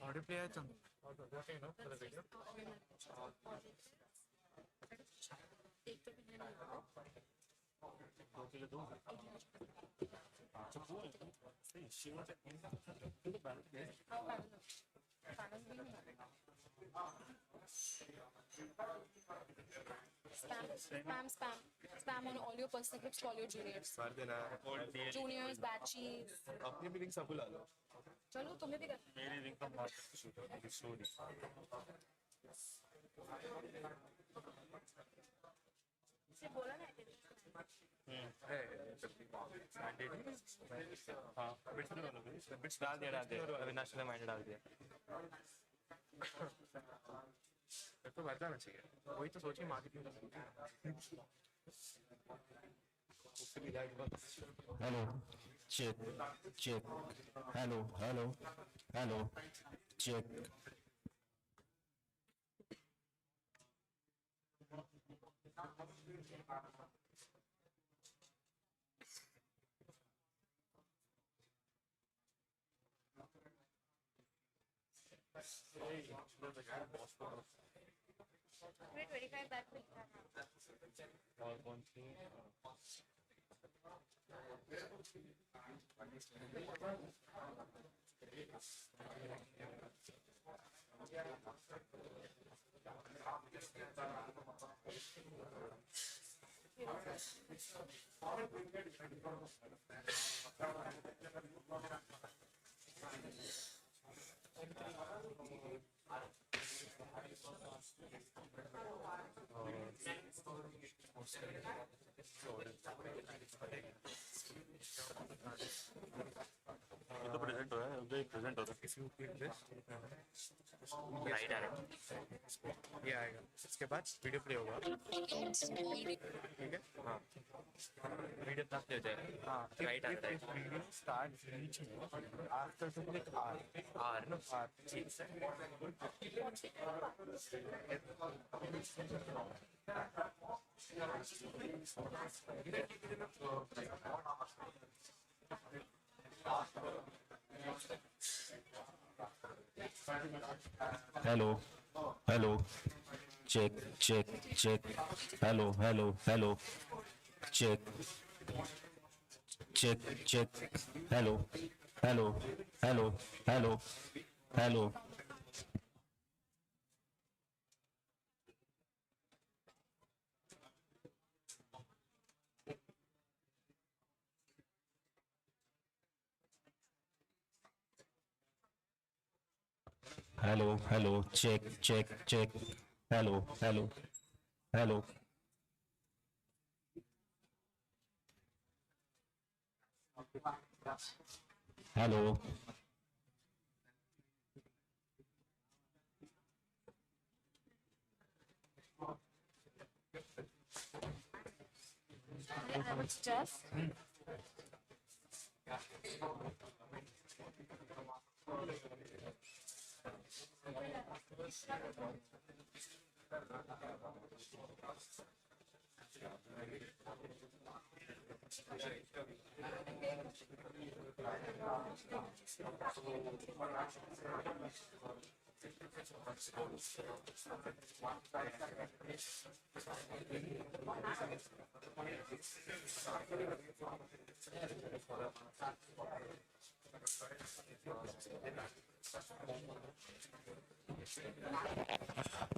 How do you play item? Okay, no, for the video. Spam on all your personal groups, call your juniors. Juniors, batches. अपनी भी link सब बुला लो चलो तुम्हें भी कर मेरी लिंक का मार्केट स्टोरी से बोला ना है हाँ बिट्स डाल दिया अविनाश ने माइंड डाल दिया तो बदलाना चाहिए वही तो सोचिए marketing Hello, check, check. Hello, hello, hello, check. wait 25 back में और कौन सी ये तो प्रेजेंट हो रहा है अभी प्रेजेंट हो रहा है किसी को क्लिक दे राइट आ रहा है ये आएगा इसके बाद वीडियो प्ले होगा ठीक है हाँ वीडियो तक ले जाएगा हाँ राइट आ रहा है वीडियो स्टार्ट बीच में after two click or no or ठीक है Hello, hello, check, check, check. Hello, hello, hello, check, check, check. Hello, hello, hello, hello, hello. Hello, hello, check, check, check. Hello, hello, hello. Hello. I was just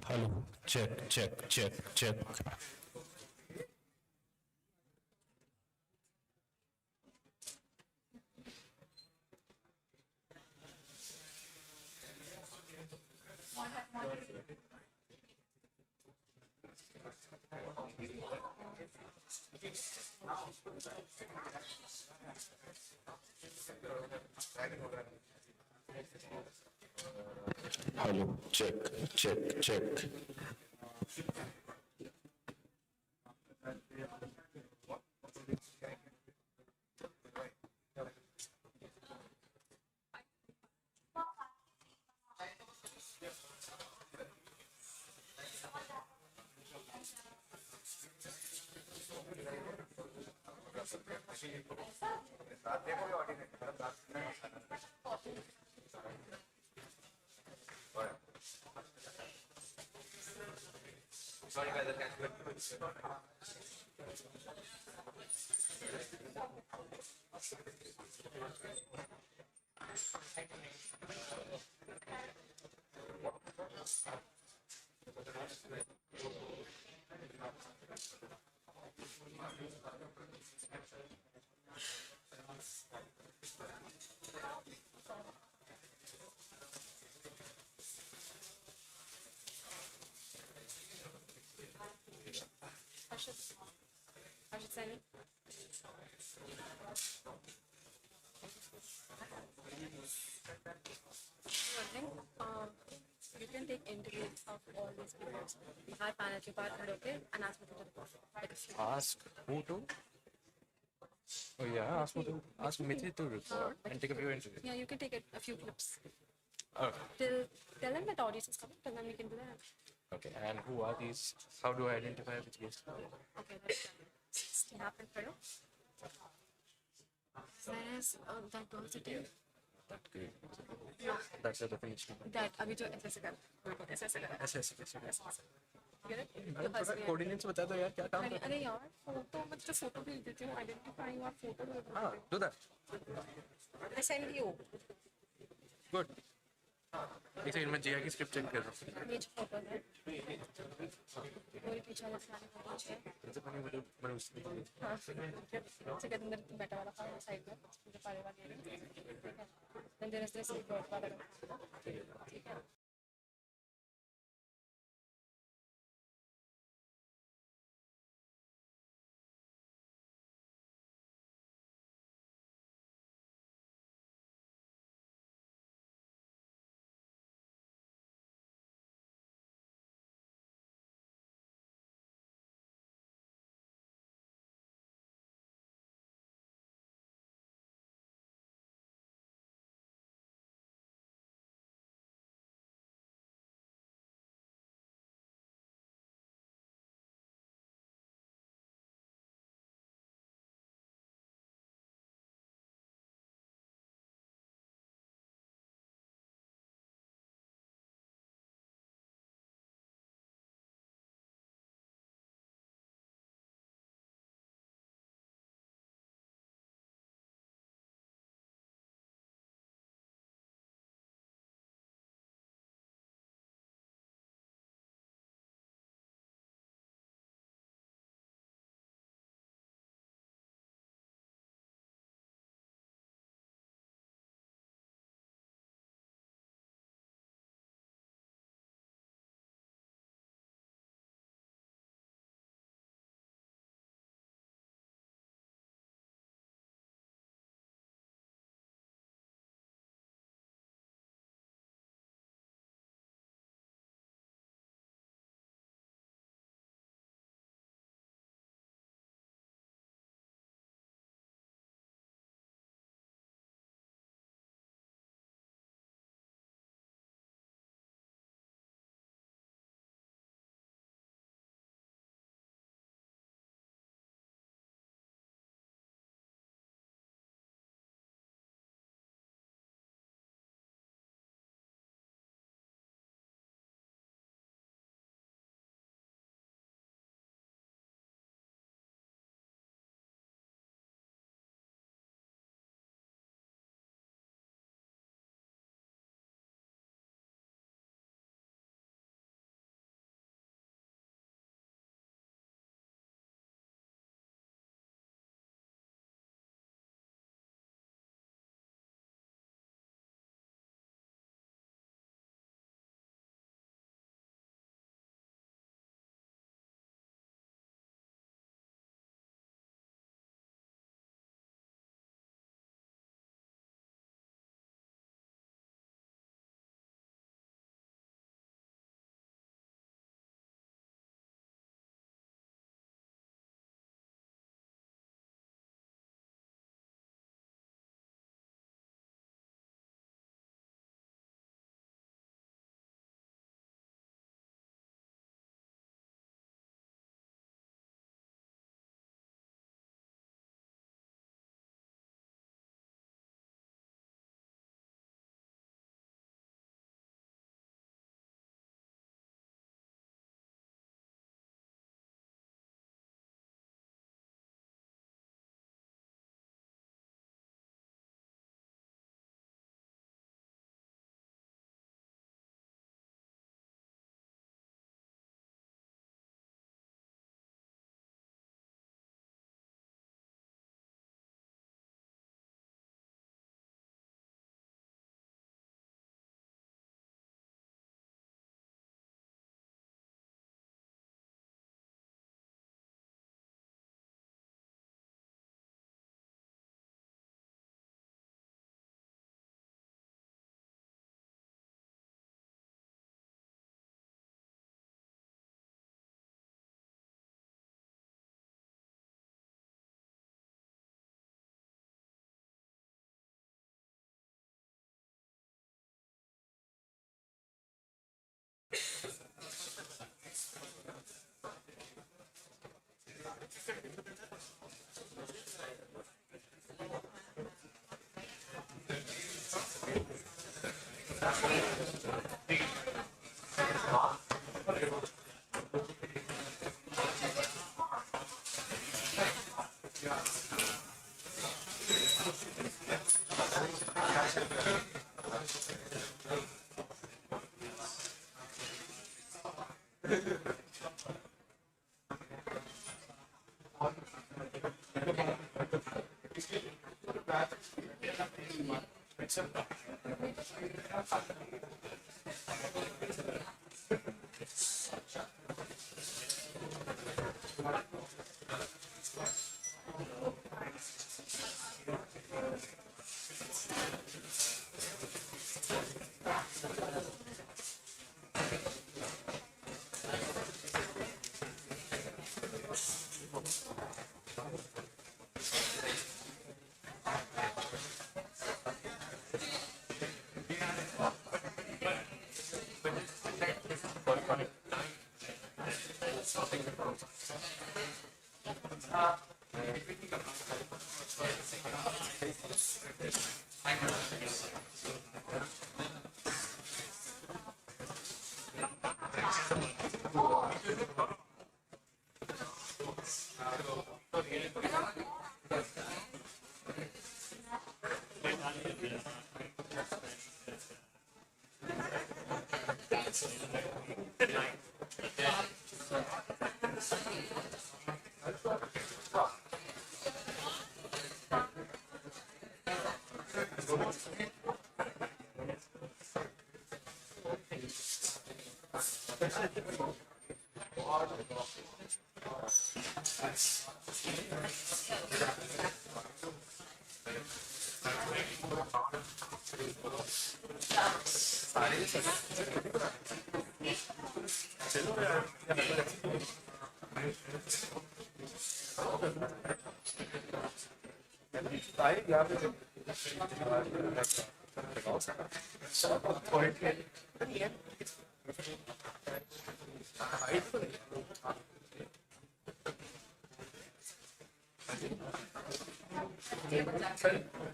Hello, check, check, check, check. Hello, check, check, check. I should send it. One thing, you can take interviews of all these people. Our panel, your partner, okay, and ask me to report. Like a few. Ask who to? Oh yeah, ask Mithi to report and take a few interviews. Yeah, you can take a few clips. Okay. Tell them that audience is coming, tell them we can do that. Okay. And who are these? How do I identify which guest? Okay, let's see happen for you. There is diversity. That's great. That's the definition. That अभी जो ऐसे कर ऐसे get it? अरे थोड़ा coordinates बता दो यार क्या काम अरे अरे यार फोटो मैं तो फोटो भेज देती हूँ आइडेंटिफाई योर फोटो हाँ do that. I send you Good. एक सेकंड मैं जिया की स्क्रिप्ट चेक कर रहा हूँ. ये जो फोटो है मेरे पीछे वाला सारे फोटोज है जैसे मैंने उससे हाँ ठीक है अंदर बैठा वाला साइड में मुझे पारे वाले ठीक है then there is this वाला ठीक है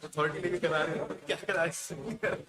अथॉरिटी लेके करा रहे हो क्या करा रहे हो?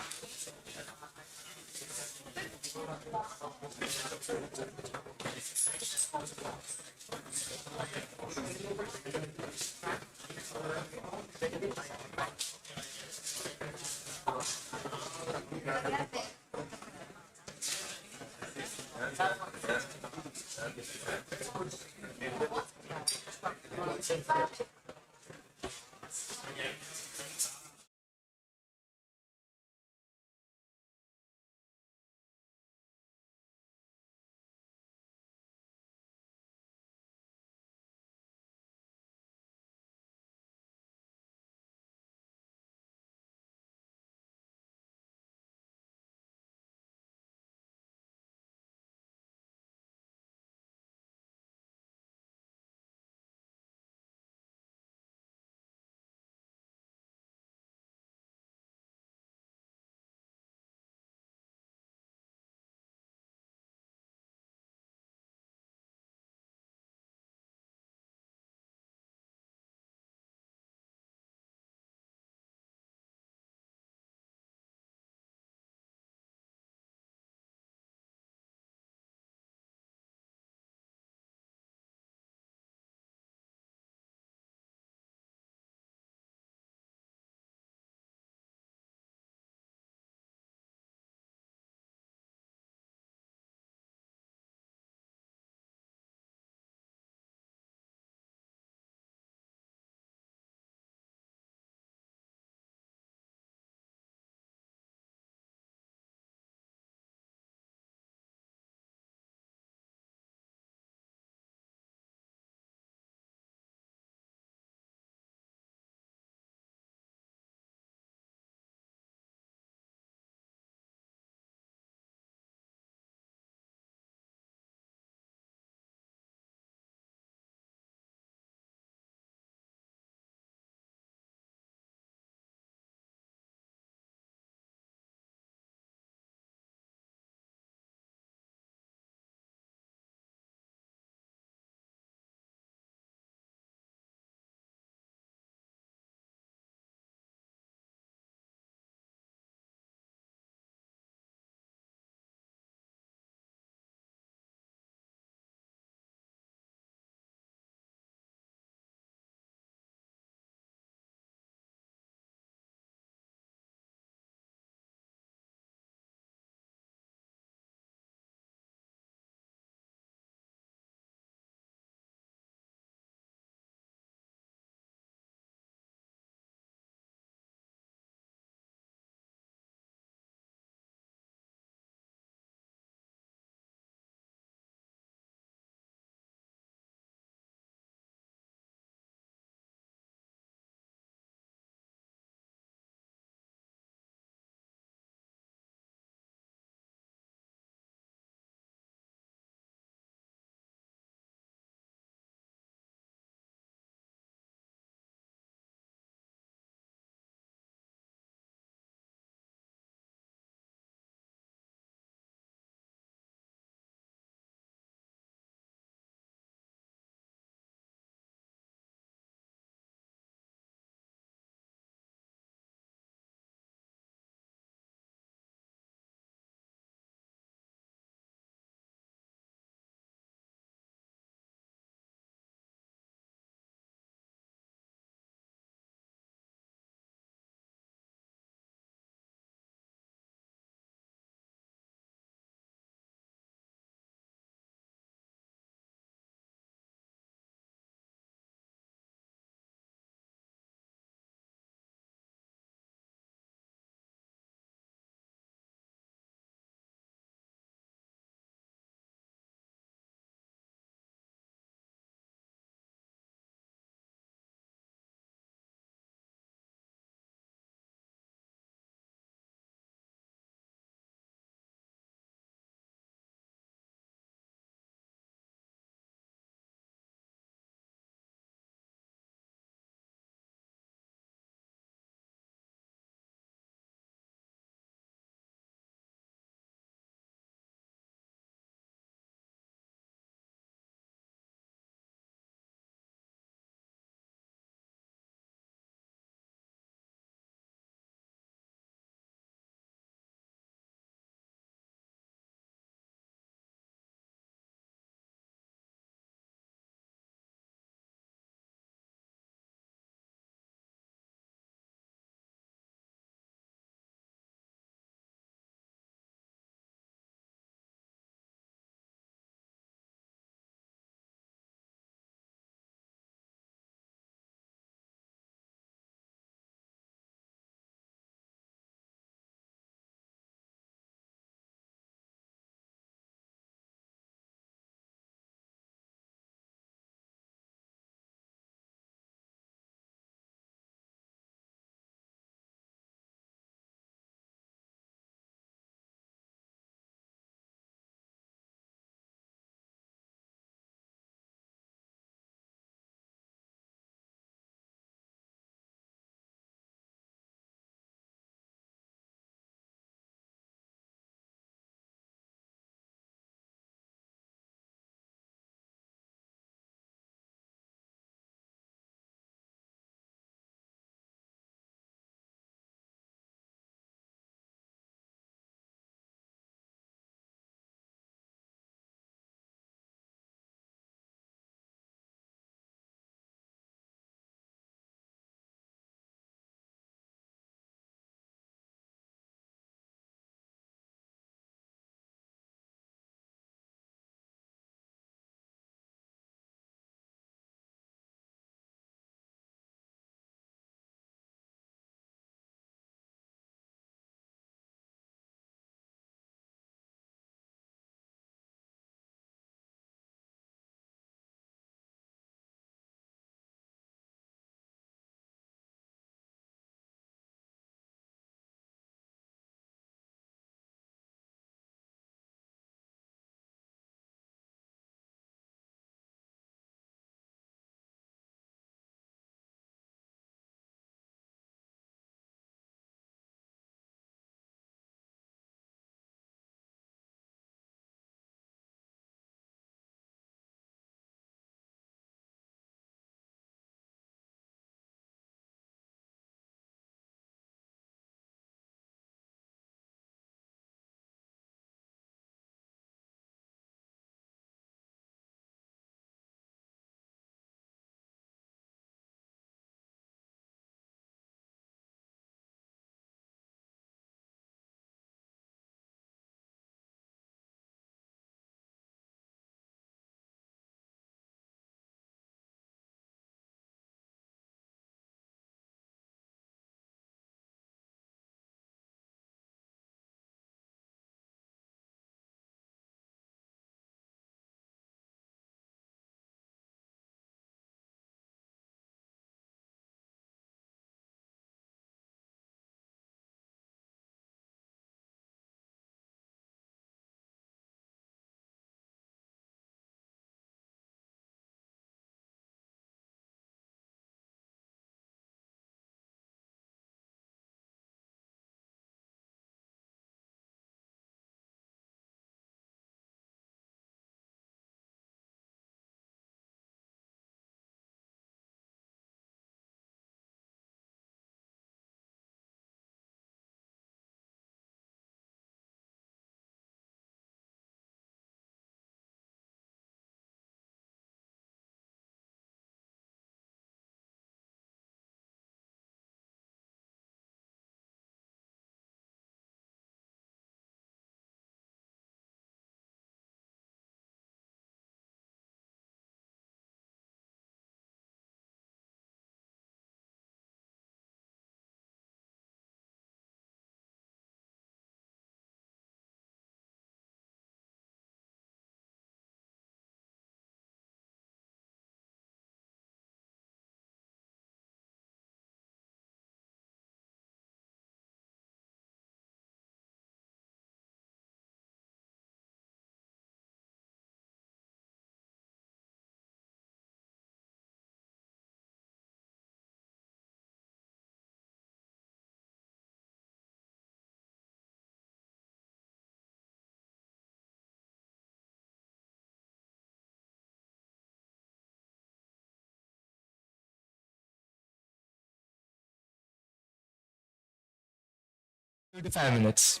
5 minutes.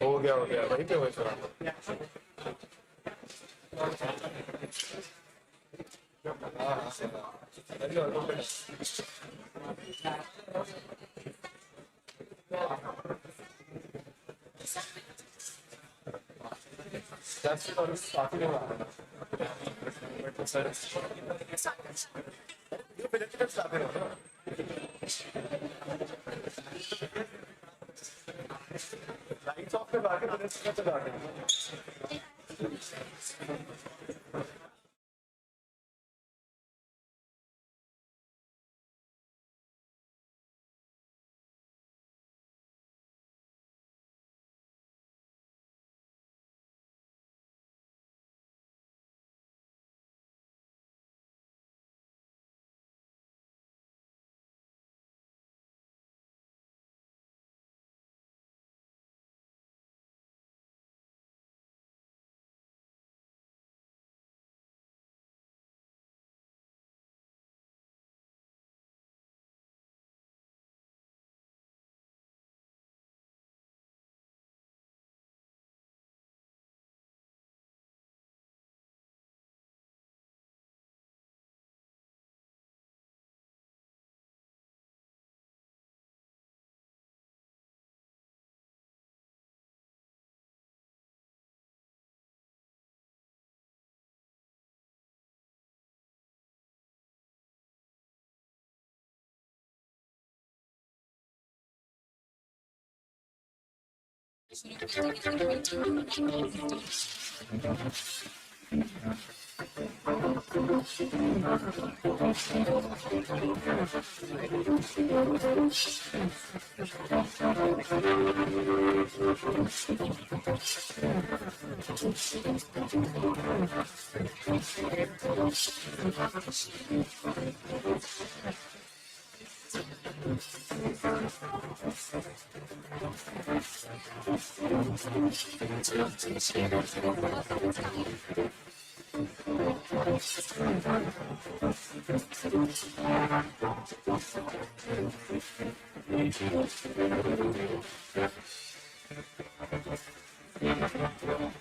हो गया वहीं पे वही सर लाइट्स ऑफ करवा के फिर चला देंगे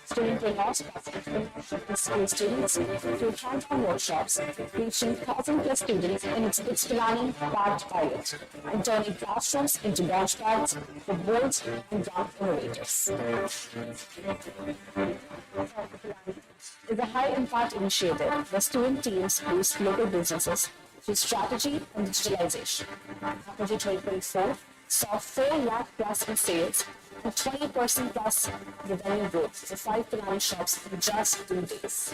Student in-laws school students through hands-on workshops, reaching 1,000 plus students in its Pilani Part pilot, and turning classrooms into launchpads for bold and young innovators. Is a high-impact initiative where student teams boost local businesses through strategy and digitalization. 2024 saw 4 lakh plus in sales and 20% plus revenue growth for 5 Pilani shops in just 2 days.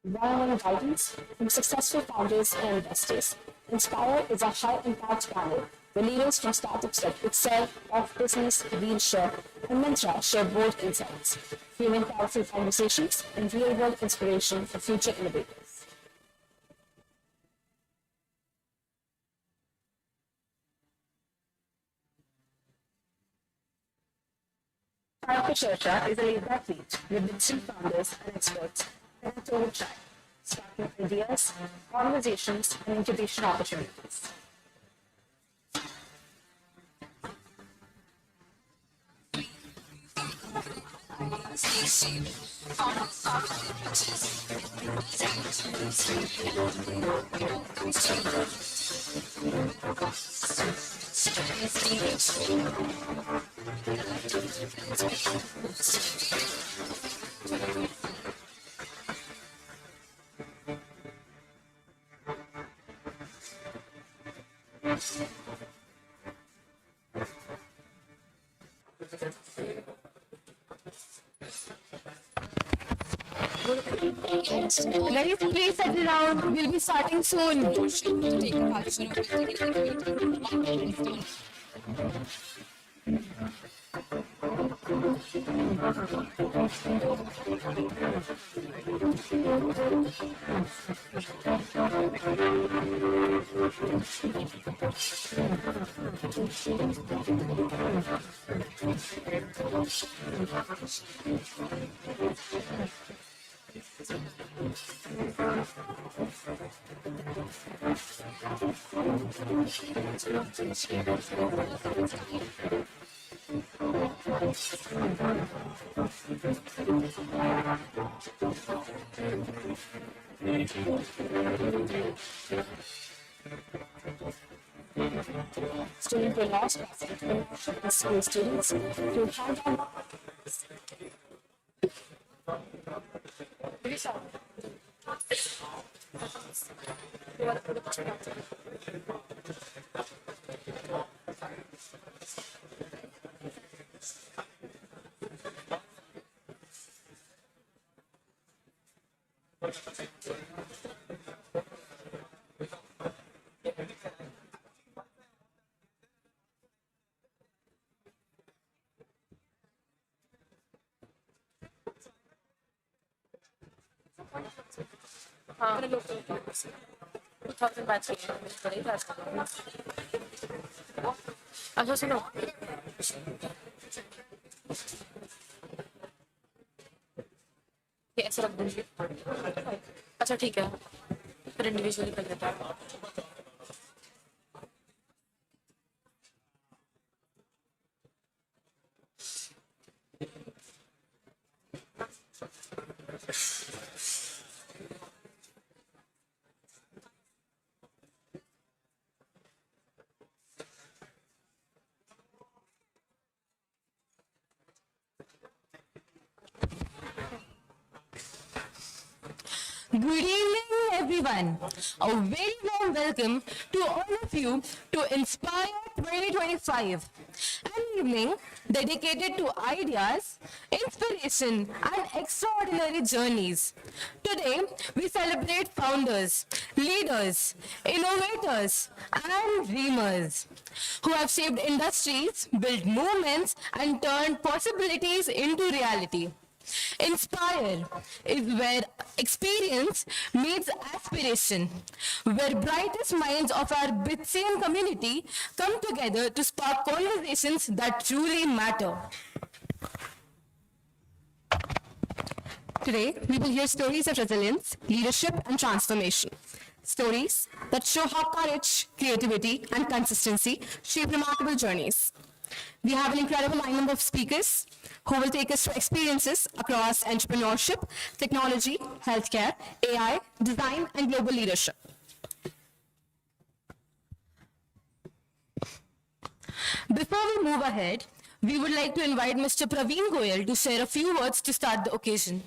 One-on-one guidance from successful founders and investors. Inspire is a high-impact panel where leaders from startups like Excel, Off Business, Wheelshare, and Mintra share bold insights, fueling powerful conversations and real-world inspiration for future innovators. Startup Churcha is a laid-back meet with digital founders and experts in a total track, sparking ideas, conversations, and incubation opportunities. Guys, please settle down. We'll be starting soon. Student will not practice school students to hands-on अच्छा सुनो ये ऐसे रख दूंगी अच्छा ठीक है फिर इंडिविजुअली कर लेते हैं Good evening, everyone. A very warm welcome to all of you to Inspire 2025, an evening dedicated to ideas, inspiration, and extraordinary journeys. Today, we celebrate founders, leaders, innovators, and dreamers who have shaped industries, built movements, and turned possibilities into reality. Inspire is where experience meets aspiration, where brightest minds of our Bitsian community come together to spark conversations that truly matter. Today, we will hear stories of resilience, leadership, and transformation. Stories that show how courage, creativity, and consistency shape remarkable journeys. We have an incredible lineup of speakers who will take us through experiences across entrepreneurship, technology, healthcare, AI, design, and global leadership. Before we move ahead, we would like to invite Mr. Praveen Goyal to share a few words to start the occasion.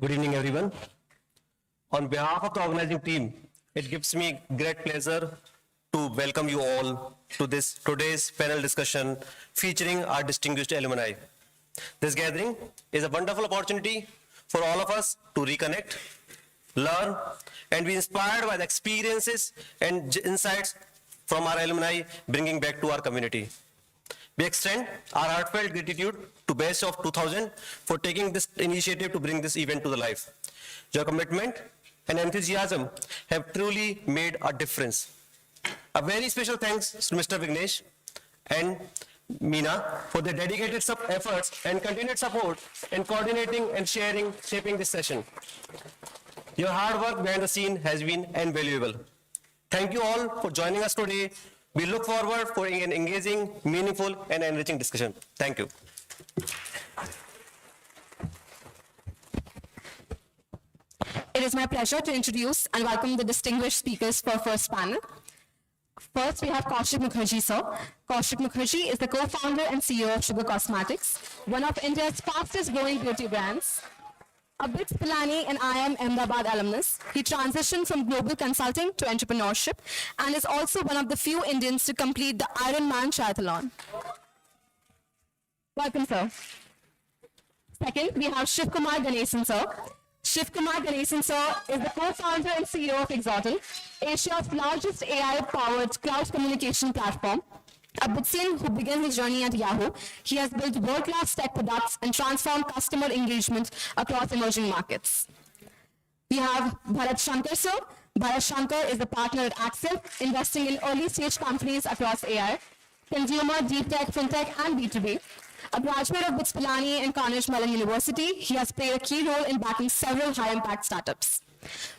Good evening, everyone. On behalf of the organizing team, it gives me great pleasure to welcome you all to today's panel discussion featuring our distinguished alumni. This gathering is a wonderful opportunity for all of us to reconnect, learn, and be inspired by the experiences and insights from our alumni bringing back to our community. We extend our heartfelt gratitude to Batch of 2000 for taking this initiative to bring this event to the life. Your commitment and enthusiasm have truly made a difference. A very special thanks to Mr. Vignesh and Meena for their dedicated efforts and continued support in coordinating and shaping this session. Your hard work behind the scene has been invaluable. Thank you all for joining us today. We look forward for an engaging, meaningful, and enriching discussion. Thank you. It is my pleasure to introduce and welcome the distinguished speakers for first panel. First, we have Kaushik Mukherjee, sir. Kaushik Mukherjee is the co-founder and CEO of Sugar Cosmetics, one of India's fastest growing beauty brands. Abid Pilani and I am Ahmedabad alumnus. He transitioned from global consulting to entrepreneurship and is also one of the few Indians to complete the Ironman triathlon. Welcome, sir. Second, we have Shiv Kumar Ganesan, sir. Shiv Kumar Ganesan, sir, is the co-founder and CEO of Exotel, Asia's largest AI-powered cloud communication platform. Abid Singh, who began his journey at Yahoo, he has built world-class tech products and transformed customer engagement across emerging markets. We have Bharat Shankar, sir. Bharat Shankar is a partner at Axel, investing in early-stage companies across AI, consumer, deep tech, fintech, and B2B. A graduate of BITS Pilani and Carnegie Mellon University, he has played a key role in backing several high-impact startups.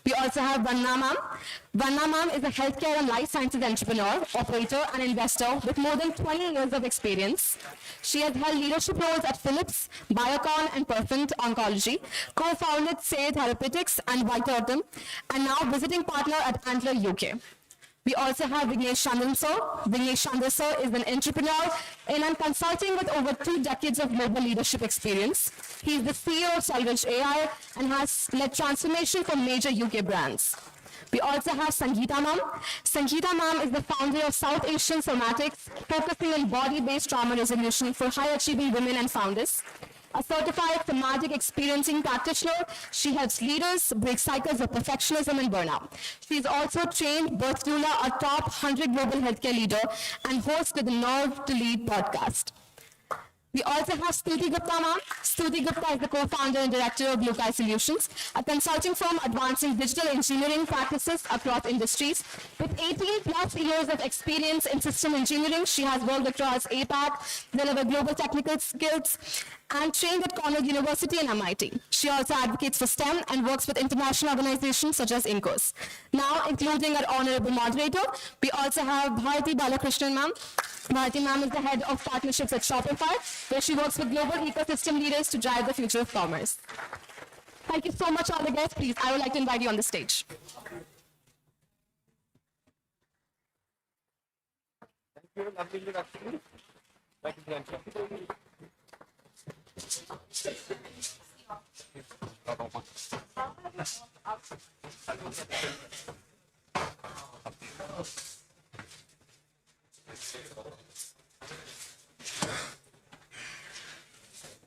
We also have Vanna Ma'am. Vanna Ma'am is a healthcare and life sciences entrepreneur, operator, and investor with more than 20 years of experience. She has held leadership roles at Philips, Biocon, and Perfect Oncology, co-founded Say Therapeutics and Whiteautumn, and now visiting partner at Antler UK. We also have Vignesh Chandran, sir. Vignesh Chandran, sir, is an entrepreneur and consulting with over 2 decades of global leadership experience. He is the CEO of Salvage AI and has led transformation for major UK brands. We also have Sangeeta Ma'am. Sangeeta Ma'am is the founder of South Asian Somatics, focusing on body-based trauma resolution for high-achieving women and founders. A certified somatic experiencing practitioner, she helps leaders break cycles of perfectionism and burnout. She is also trained birth doula, a top 100 global healthcare leader, and host of the Nerve to Lead podcast. We also have Stuti Gupta ma'am. Stuti Gupta is the co-founder and director of Blue Sky Solutions, a consulting firm advancing digital engineering practices across industries. With 18 plus years of experience in system engineering, she has worked across APAC, delivered global technical skills, and trained at Cornell University and MIT. She also advocates for STEM and works with international organizations such as INCOS. Now, including our honorable moderator, we also have Bharati Balakrishnan ma'am. Bharati ma'am is the head of partnerships at Shopify, where she works with global ecosystem leaders to drive the future of commerce. Thank you so much, all the guests. Please, I would like to invite you on the stage.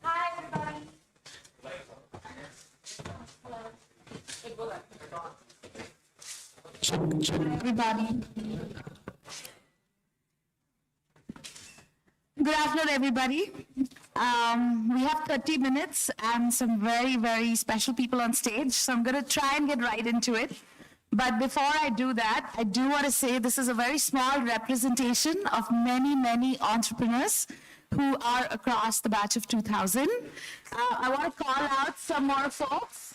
Hi, everybody. Everybody. Good afternoon, everybody. We have 30 minutes and some very, very special people on stage, so I'm going to try and get right into it. But before I do that, I do want to say this is a very small representation of many, many entrepreneurs who are across the batch of 2000. I want to call out some more folks.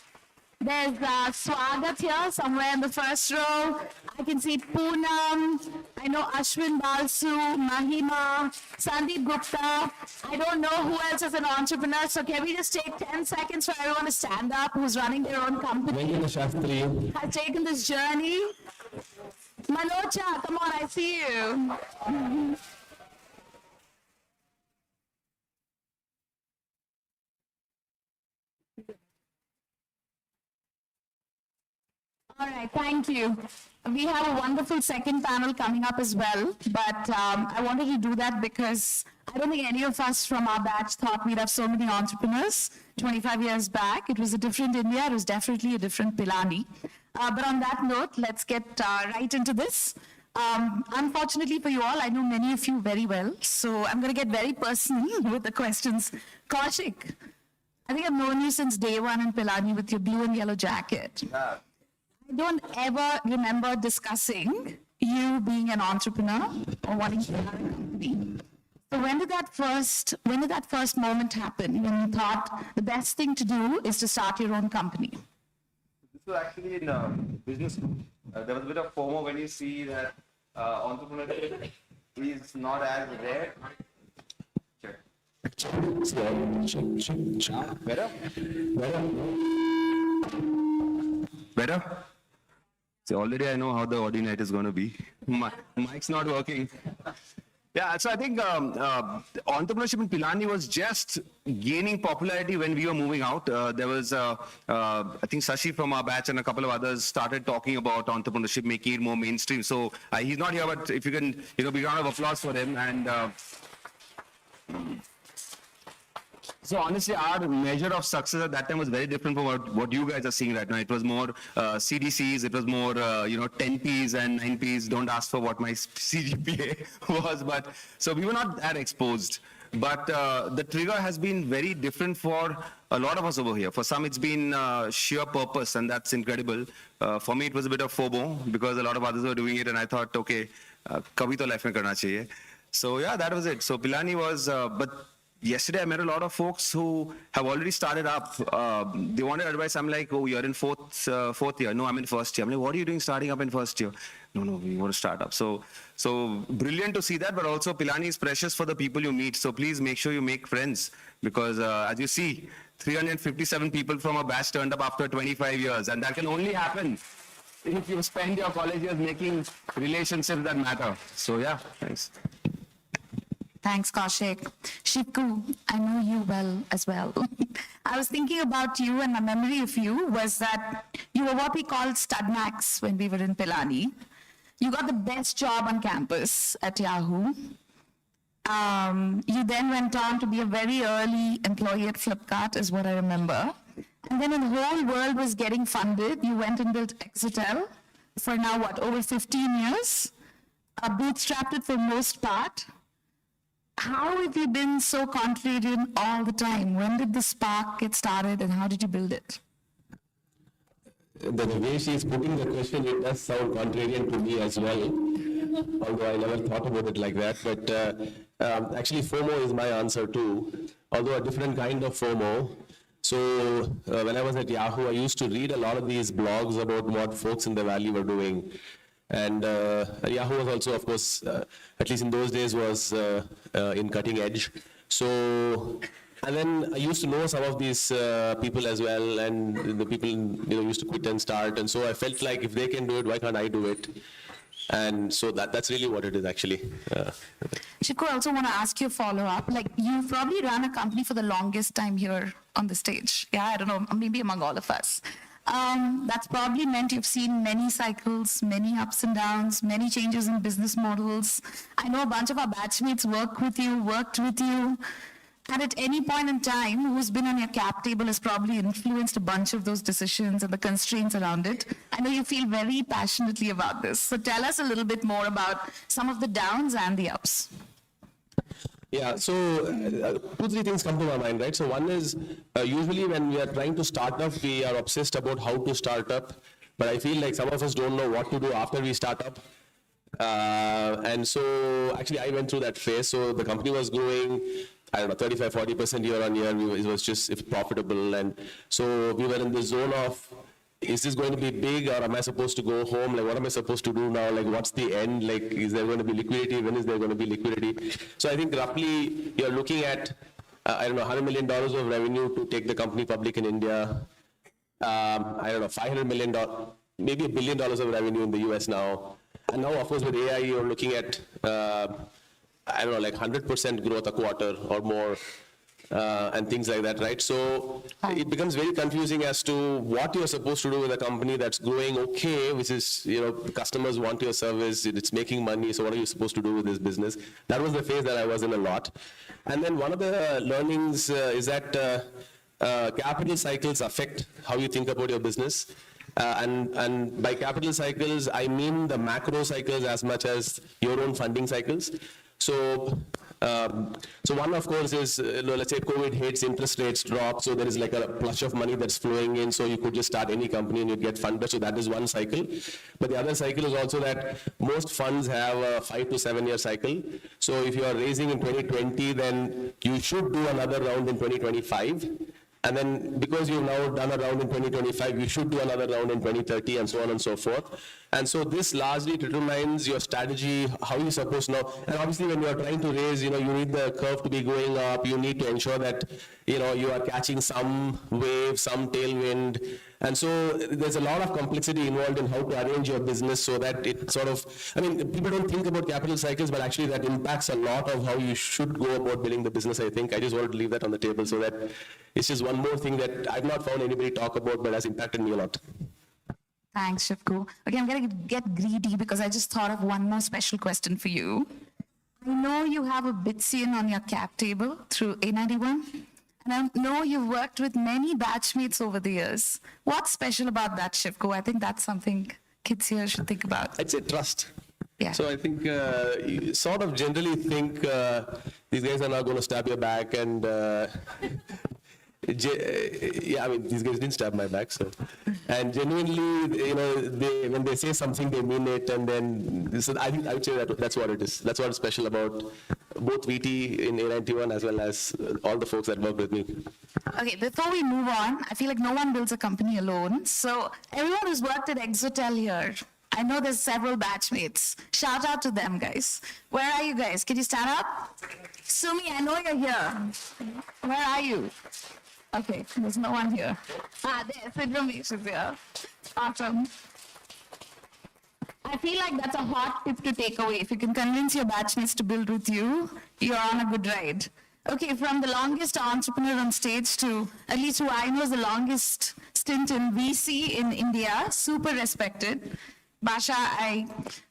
There's Swagat here, somewhere in the first row. I can see Poonam. I know Ashwin Balsu, Mahima, Sandeep Gupta. I don't know who else is an entrepreneur, so can we just take 10 seconds for everyone to stand up who's running their own company, has taken this journey? Manocha, come on, I see you. All right, thank you. We have a wonderful second panel coming up as well, but I wanted to do that because I don't think any of us from our batch thought we'd have so many entrepreneurs 25 years back. It was a different India. It was definitely a different Pilani. But on that note, let's get right into this. Unfortunately for you all, I know many of you very well, so I'm going to get very personal with the questions. Kaushik, I think I've known you since day one in Pilani with your blue and yellow jacket. I don't ever remember discussing you being an entrepreneur or wanting to start a company. So when did that first moment happen when you thought the best thing to do is to start your own company? This was actually in business school. there was a bit of FOMO when you see that entrepreneurship is not as rare. Check. Better? Better? See, already I know how the audio night is going to be. Mic's not working. Yeah, so I think entrepreneurship in Pilani was just gaining popularity when we were moving out. There was, I think Sashi from our batch and a couple of others started talking about entrepreneurship, making it more mainstream. So he's not here, but if you can, big round of applause for him. And so honestly, our measure of success at that time was very different from what you guys are seeing right now. It was more CDCs, it was more 10Ps and 9Ps. Don't ask for what my CGPA was, but so we were not that exposed. But the trigger has been very different for a lot of us over here. For some, it's been sheer purpose, and that's incredible. For me, it was a bit of FOMO because a lot of others were doing it, and I thought, okay, kabhi to life mein karna chahiye. So yeah, that was it. So Pilani was, but yesterday I met a lot of folks who have already started up. They wanted advice. I'm like, oh, you're in fourth year. No, I'm in first year. I'm like, what are you doing starting up in first year? No, we want to start up. So brilliant to see that, but also Pilani is precious for the people you meet. So please make sure you make friends because as you see, 357 people from a batch turned up after 25 years. And that can only happen if you spend your college years making relationships that matter. So yeah, thanks. Thanks, Kaushik. Shiku, I know you well as well. I was thinking about you, and my memory of you was that you were what we called studmax when we were in Pilani. You got the best job on campus at Yahoo. You then went on to be a very early employee at Flipkart, is what I remember. And then when the whole world was getting funded, you went and built Exitel for now, over 15 years? Bootstrapped it for most part. How have you been so contrarian all the time? When did the spark get started and how did you build it? The way she is putting the question, it does sound contrarian to me as well, although I never thought about it like that. But actually, FOMO is my answer too, although a different kind of FOMO. So when I was at Yahoo, I used to read a lot of these blogs about what folks in the valley were doing. And Yahoo was also, of course, at least in those days, was in cutting edge. So, and then I used to know some of these people as well, and the people used to quit and start. And so I felt like if they can do it, why can't I do it? And so that's really what it is actually. Shiku, I also want to ask you a follow-up. Like, you've probably run a company for the longest time here on the stage. Yeah, I don't know, maybe among all of us. That's probably meant you've seen many cycles, many ups and downs, many changes in business models. I know a bunch of our batchmates worked with you. And at any point in time, who's been on your cap table has probably influenced a bunch of those decisions and the constraints around it. I know you feel very passionately about this. So tell us a little bit more about some of the downs and the ups. Yeah, so 2-3 things come to my mind, right? So one is usually when we are trying to start up, we are obsessed about how to start up, but I feel like some of us don't know what to do after we start up. And so actually I went through that phase. So the company was growing, I don't know, 35-40% year on year. It was just profitable. And so we were in the zone of, is this going to be big or am I supposed to go home? Like, what am I supposed to do now? Like, what's the end? Like, is there going to be liquidity? When is there going to be liquidity? So I think roughly you're looking at, I don't know, $100 million of revenue to take the company public in India. I don't know, $500 million, maybe $1 billion of revenue in the US now. And now, of course, with AI, you're looking at, I don't know, like 100% growth a quarter or more. And things like that, right? So it becomes very confusing as to what you're supposed to do with a company that's growing okay, which is, customers want your service, it's making money, so what are you supposed to do with this business? That was the phase that I was in a lot. And then one of the learnings is that capital cycles affect how you think about your business. And by capital cycles, I mean the macro cycles as much as your own funding cycles. So one, of course, is, let's say COVID hits, interest rates drop, so there is like a flush of money that's flowing in, so you could just start any company and you'd get funded, so that is one cycle. But the other cycle is also that most funds have a 5 to 7 year cycle. So if you are raising in 2020, then you should do another round in 2025. And then because you've now done a round in 2025, you should do another round in 2030 and so on and so forth. And so this largely determines your strategy, how you're supposed to know. And obviously when you're trying to raise, you need the curve to be going up. You need to ensure that, you are catching some wave, some tailwind. And so there's a lot of complexity involved in how to arrange your business so that it sort of, people don't think about capital cycles, but actually that impacts a lot of how you should go about building the business, I think. I just wanted to leave that on the table so that it's just one more thing that I've not found anybody talk about, but has impacted me a lot. Thanks, Shivku. Okay, I'm going to get greedy because I just thought of one more special question for you. I know you have a Bitsian on your cap table through A91, and I know you've worked with many batchmates over the years. What's special about that, Shivku? I think that's something kids here should think about. I'd say trust. Yeah. So I think you sort of generally think these guys are not going to stab your back and yeah, these guys didn't stab my back, so. And genuinely, when they say something, they mean it, and then, so I think I would say that's what it is. That's what is special about both VT in A91 as well as all the folks that work with me. Okay, before we move on, I feel like no one builds a company alone. So everyone who's worked at Exotel here, I know there's several batchmates. Shout out to them, guys. Where are you guys? Can you stand up? Sumi, I know you're here. Where are you? Okay, there's no one here. There's Sid Ramesh is here. Awesome. I feel like that's a hot tip to take away. If you can convince your batchmates to build with you, you're on a good ride. Okay, from the longest entrepreneur on stage to at least who I know is the longest stint in VC in India, super respected. Basha, I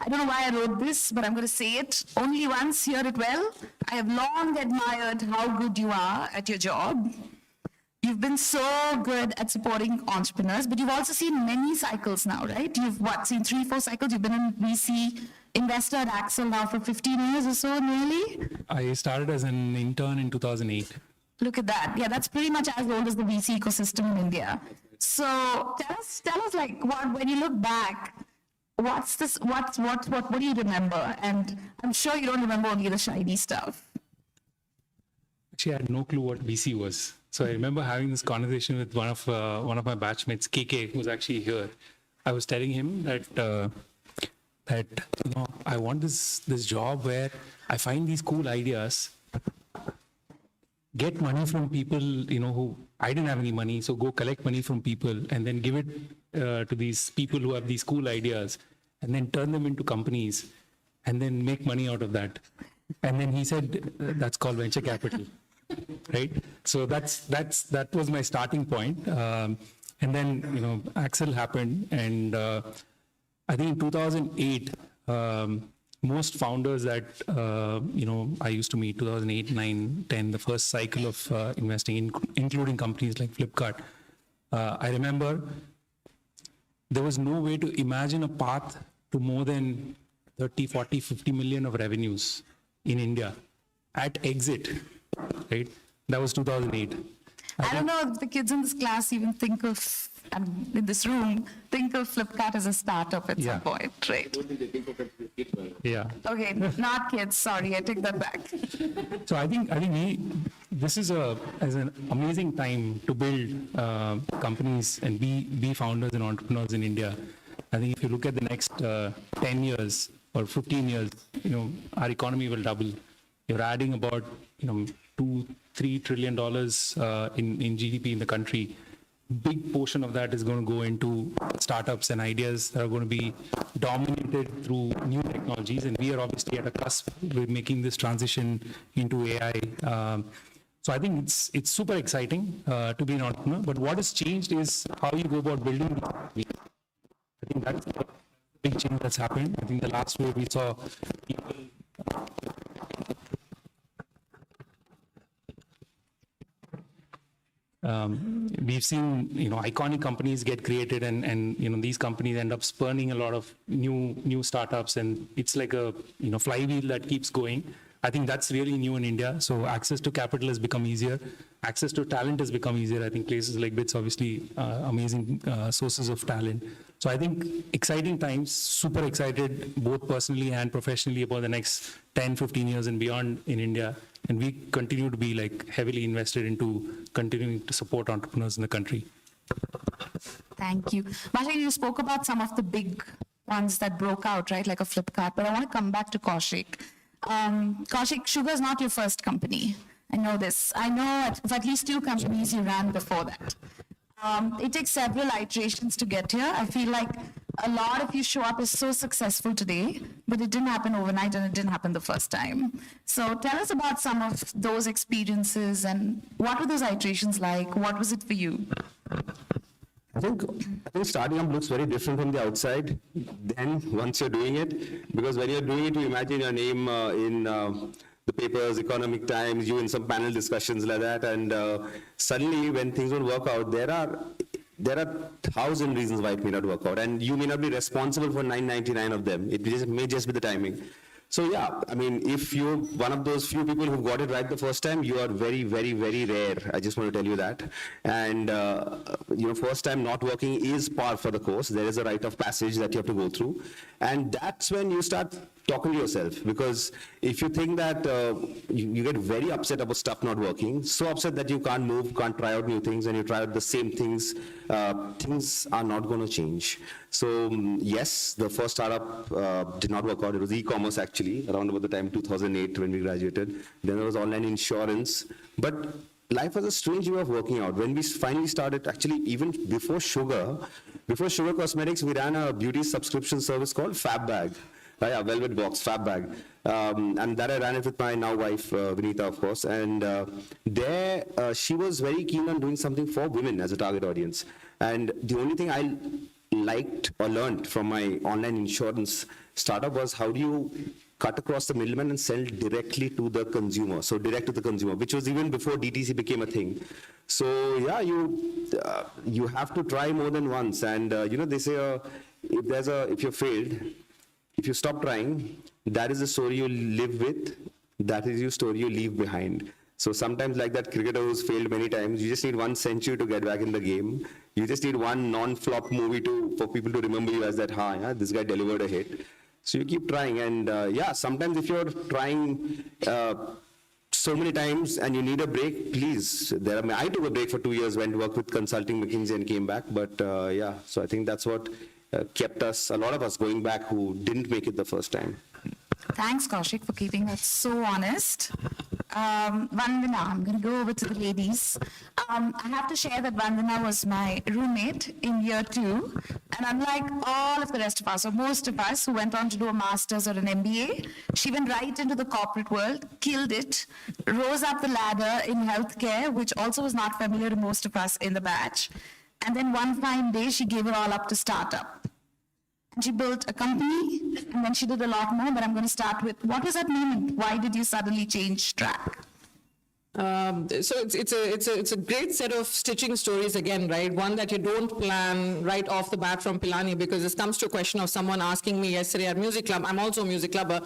don't know why I wrote this, but I'm going to say it only once, hear it well. I have long admired how good you are at your job. You've been so good at supporting entrepreneurs, but you've also seen many cycles now, right? You've seen 3-4 cycles. You've been in VC investor at Axel now for 15 years or so, nearly. I started as an intern in 2008. Look at that. Yeah, that's pretty much as old as the VC ecosystem in India. So tell us like, when you look back, what do you remember? And I'm sure you don't remember only the shiny stuff. Actually, I had no clue what VC was. So I remember having this conversation with one of my batchmates, KK, who's actually here. I was telling him that I want this job where I find these cool ideas, get money from people, who I didn't have any money, so go collect money from people and then give it to these people who have these cool ideas, and then turn them into companies, and then make money out of that. And then he said that's called venture capital. Right, so that was my starting point, and then Axel happened, and I think in 2008, most founders that I used to meet, 2008, 9, 10, the first cycle of investing, including companies like Flipkart, I remember there was no way to imagine a path to more than 30, 40, 50 million of revenues in India at exit. Right? That was 2008. I don't know if the kids in this class even think of Flipkart as a startup at some point, right? Yeah. Okay, not kids. Sorry, I take that back. So I think this is an amazing time to build companies and be founders and entrepreneurs in India. I think if you look at the next 10 years or 15 years, our economy will double. You're adding about $2-3 trillion in GDP in the country. Big portion of that is going to go into startups and ideas that are going to be dominated through new technologies, and we are obviously at a cusp with making this transition into AI. So I think it's super exciting to be an entrepreneur. But what has changed is how you go about building. I think that's a big change that's happened. I think the last wave we saw people. We've seen, iconic companies get created, and these companies end up spurning a lot of new startups, and it's like a flywheel that keeps going. I think that's really new in India. So access to capital has become easier. Access to talent has become easier. I think places like BITS obviously amazing sources of talent. So I think exciting times, super excited both personally and professionally about the next 10, 15 years and beyond in India. And we continue to be heavily invested into continuing to support entrepreneurs in the country. Thank you. Basha, you spoke about some of the big ones that broke out, right, like a Flipkart. But I want to come back to Kaushik. Kaushik, Sugar is not your first company. I know this. I know of at least 2 companies you ran before that. It takes several iterations to get here. I feel like a lot of you show up as so successful today, but it didn't happen overnight and it didn't happen the first time. So tell us about some of those experiences and what were those iterations like? What was it for you? I think starting up looks very different from the outside than once you're doing it, because when you're doing it, you imagine your name in the papers, Economic Times, you in some panel discussions like that, and suddenly when things don't work out, there are 1,000 reasons why it may not work out, and you may not be responsible for 999 of them. It may just be the timing. So yeah, I mean, if you're one of those few people who got it right the first time, you are very, very, very rare. I just want to tell you that. And first time not working is par for the course. There is a rite of passage that you have to go through, and that's when you start talking to yourself. Because if you think that you get very upset about stuff not working, so upset that you can't move, can't try out new things, and you try out the same things, things are not going to change. So yes, the first startup did not work out. It was e-commerce actually, around about the time 2008 when we graduated. Then there was online insurance. But life was a strange way of working out. When we finally started, actually even before Sugar Cosmetics, we ran a beauty subscription service called Fab Bag. Yeah, Velvet Box, Fab Bag. And that I ran it with my now wife, Vinita, of course. And there, she was very keen on doing something for women as a target audience. And the only thing I liked or learned from my online insurance startup was how do you cut across the middleman and sell directly to the consumer. So direct to the consumer, which was even before DTC became a thing. So yeah, you have to try more than once. And they say if you failed, if you stop trying, that is the story you live with, that is your story you leave behind. So sometimes like that cricketer who's failed many times, you just need one century to get back in the game. You just need one non-flop movie for people to remember you as that, this guy delivered a hit. So you keep trying, and sometimes if you're trying so many times and you need a break, please. I took a break for 2 years, went to work with consulting McKinsey and came back, but so I think that's what kept a lot of us going back who didn't make it the first time. Thanks, Kaushik, for keeping that so honest. Vandana, I'm going to go over to the ladies. I have to share that Vandana was my roommate in year 2. And unlike all of the rest of us, or most of us who went on to do a master's or an MBA, she went right into the corporate world, killed it, rose up the ladder in healthcare, which also was not familiar to most of us in the batch. And then one fine day, she gave it all up to startup. And she built a company, and then she did a lot more, but I'm going to start with, what was that moment? Why did you suddenly change track? So it's a great set of stitching stories again, right? One that you don't plan right off the bat from Pilani, because this comes to a question of someone asking me yesterday at music club. I'm also a music clubber.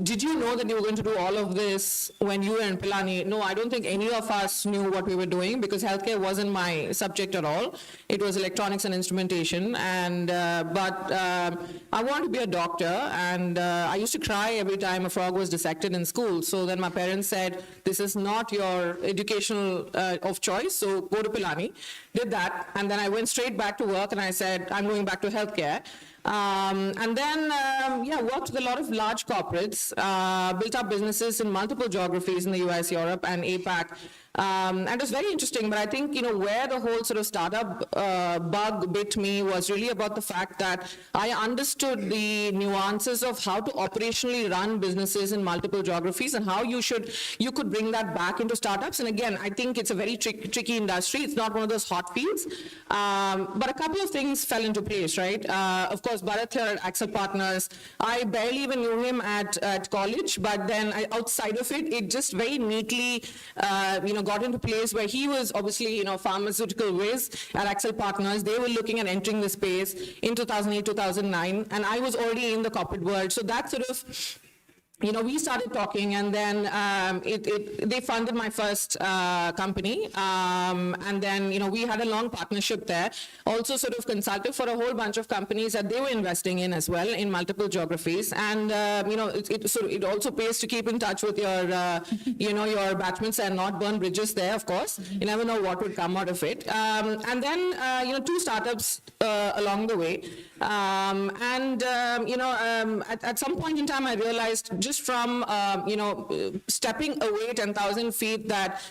Did you know that you were going to do all of this when you were in Pilani? No, I don't think any of us knew what we were doing, because healthcare wasn't my subject at all. It was electronics and instrumentation, and but I wanted to be a doctor, and I used to cry every time a frog was dissected in school. So then my parents said, this is not your educational of choice, so go to Pilani. Did that, and then I went straight back to work, and I said, I'm going back to healthcare. And then, worked with a lot of large corporates, built up businesses in multiple geographies in the US, Europe, and APAC. And it was very interesting, but I think, where the whole sort of startup bug bit me was really about the fact that I understood the nuances of how to operationally run businesses in multiple geographies and how you could bring that back into startups. And again, I think it's a very tricky industry. It's not one of those hot fields. But a couple of things fell into place, right? Of course, Bharat here at Axel Partners, I barely even knew him at college, but then outside of it just very neatly, got into place where he was obviously, pharmaceutical whiz at Axel Partners. They were looking at entering the space in 2008, 2009, and I was already in the corporate world. So that sort of we started talking, and then they funded my first company, and then we had a long partnership there. Also, sort of consulted for a whole bunch of companies that they were investing in as well in multiple geographies, and it also pays to keep in touch with your your batchmates and not burn bridges there. Of course, you never know what would come out of it. And then 2 startups along the way, at some point in time, I realized just from, stepping away 10,000 feet that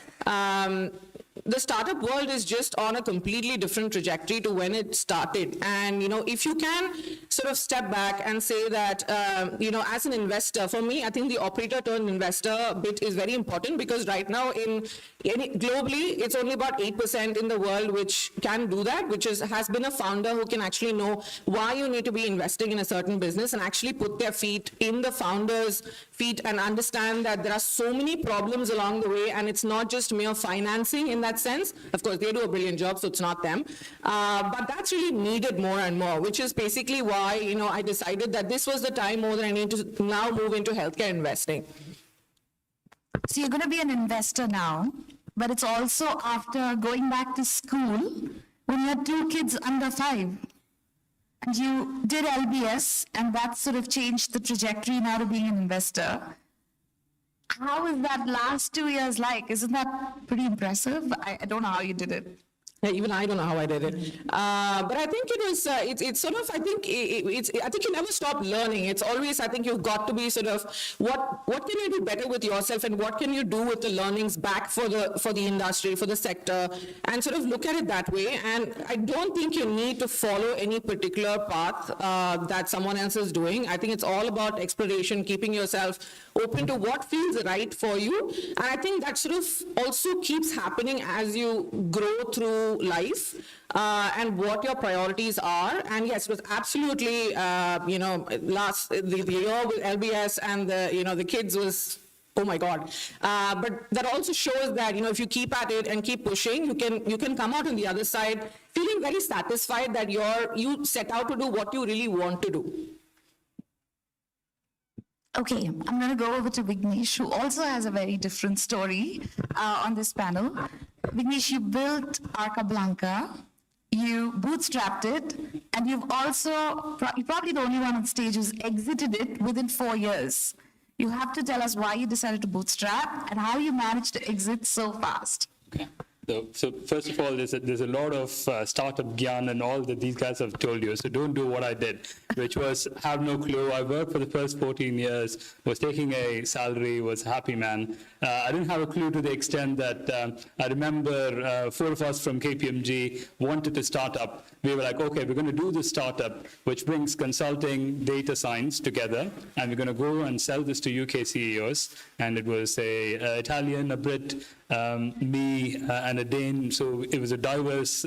the startup world is just on a completely different trajectory to when it started. And, if you can sort of step back and say that, as an investor, for me, I think the operator turned investor bit is very important, because right now globally, it's only about 8% in the world which can do that, which has been a founder who can actually know why you need to be investing in a certain business and actually put their feet in the founder's feet and understand that there are so many problems along the way, and it's not just mere financing in that sense. Of course, they do a brilliant job, so it's not them. But that's really needed more and more, which is basically why, I decided that this was the time more than I need to now move into healthcare investing. So you're going to be an investor now, but it's also after going back to school when you had 2 kids under 5. And you did LBS, and that sort of changed the trajectory now to being an investor. How is that last 2 years like? Isn't that pretty impressive? I don't know how you did it. Yeah, even I don't know how I did it. But I think it was, it's sort of, I think you never stop learning. It's always, I think you've got to be sort of, what can you do better with yourself, and what can you do with the learnings back for the industry, for the sector, and sort of look at it that way. And I don't think you need to follow any particular path that someone else is doing. I think it's all about exploration, keeping yourself open to what feels right for you. And I think that sort of also keeps happening as you grow through life, and what your priorities are. And yes, it was absolutely, the year with LBS and the kids was, oh my God. But that also shows that, if you keep at it and keep pushing, you can come out on the other side feeling very satisfied that you set out to do what you really want to do. Okay, I'm going to go over to Vignesh, who also has a very different story on this panel. Vignesh, you built Arca Blanca, you bootstrapped it, and you're probably the only one on stage who's exited it within 4 years. You have to tell us why you decided to bootstrap and how you managed to exit so fast. Okay. So first of all, there's a lot of startup gyan and all that these guys have told you. So don't do what I did, which was have no clue. I worked for the first 14 years, was taking a salary, was a happy man. I didn't have a clue to the extent that I remember 4 of us from KPMG wanted to start up. We were like, okay, we're going to do this startup, which brings consulting, data science together, and we're going to go and sell this to UK CEOs. And it was a Italian, a Brit, me, and a Dane. So it was a diverse,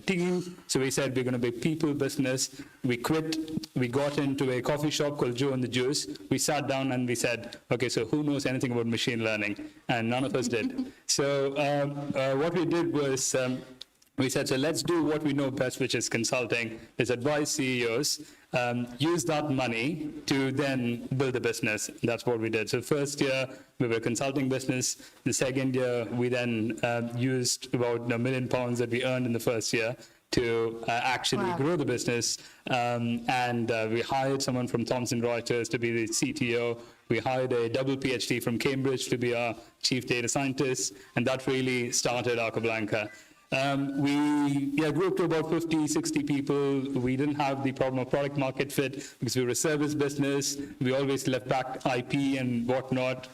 team. So we said we're going to be people business. We quit. We got into a coffee shop called Joe and the Juice. We sat down and we said, okay, so who knows anything about machine learning? And none of us did. So what we did was we said, so let's do what we know best, which is consulting. Let's advise CEOs. Use that money to then build a business. That's what we did. So first year, we were a consulting business. The second year, we then used about £1 million that we earned in the first year to actually grow the business. And we hired someone from Thomson Reuters to be the CTO. We hired a double PhD from Cambridge to be our chief data scientist. And that really started Arca Blanca. We grew up to about 50, 60 people. We didn't have the problem of product market fit because we were a service business. We always left back IP and whatnot.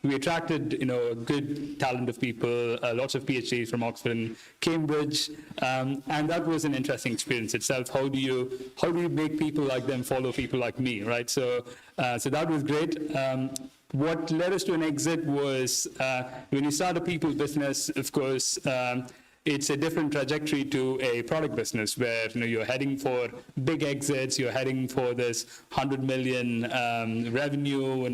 We attracted, a good talent of people, lots of PhDs from Oxford and Cambridge. And that was an interesting experience itself. How do you make people like them follow people like me, right? So that was great. What led us to an exit was when you start a people business, of course, it's a different trajectory to a product business where you're heading for big exits, you're heading for this 100 million revenue,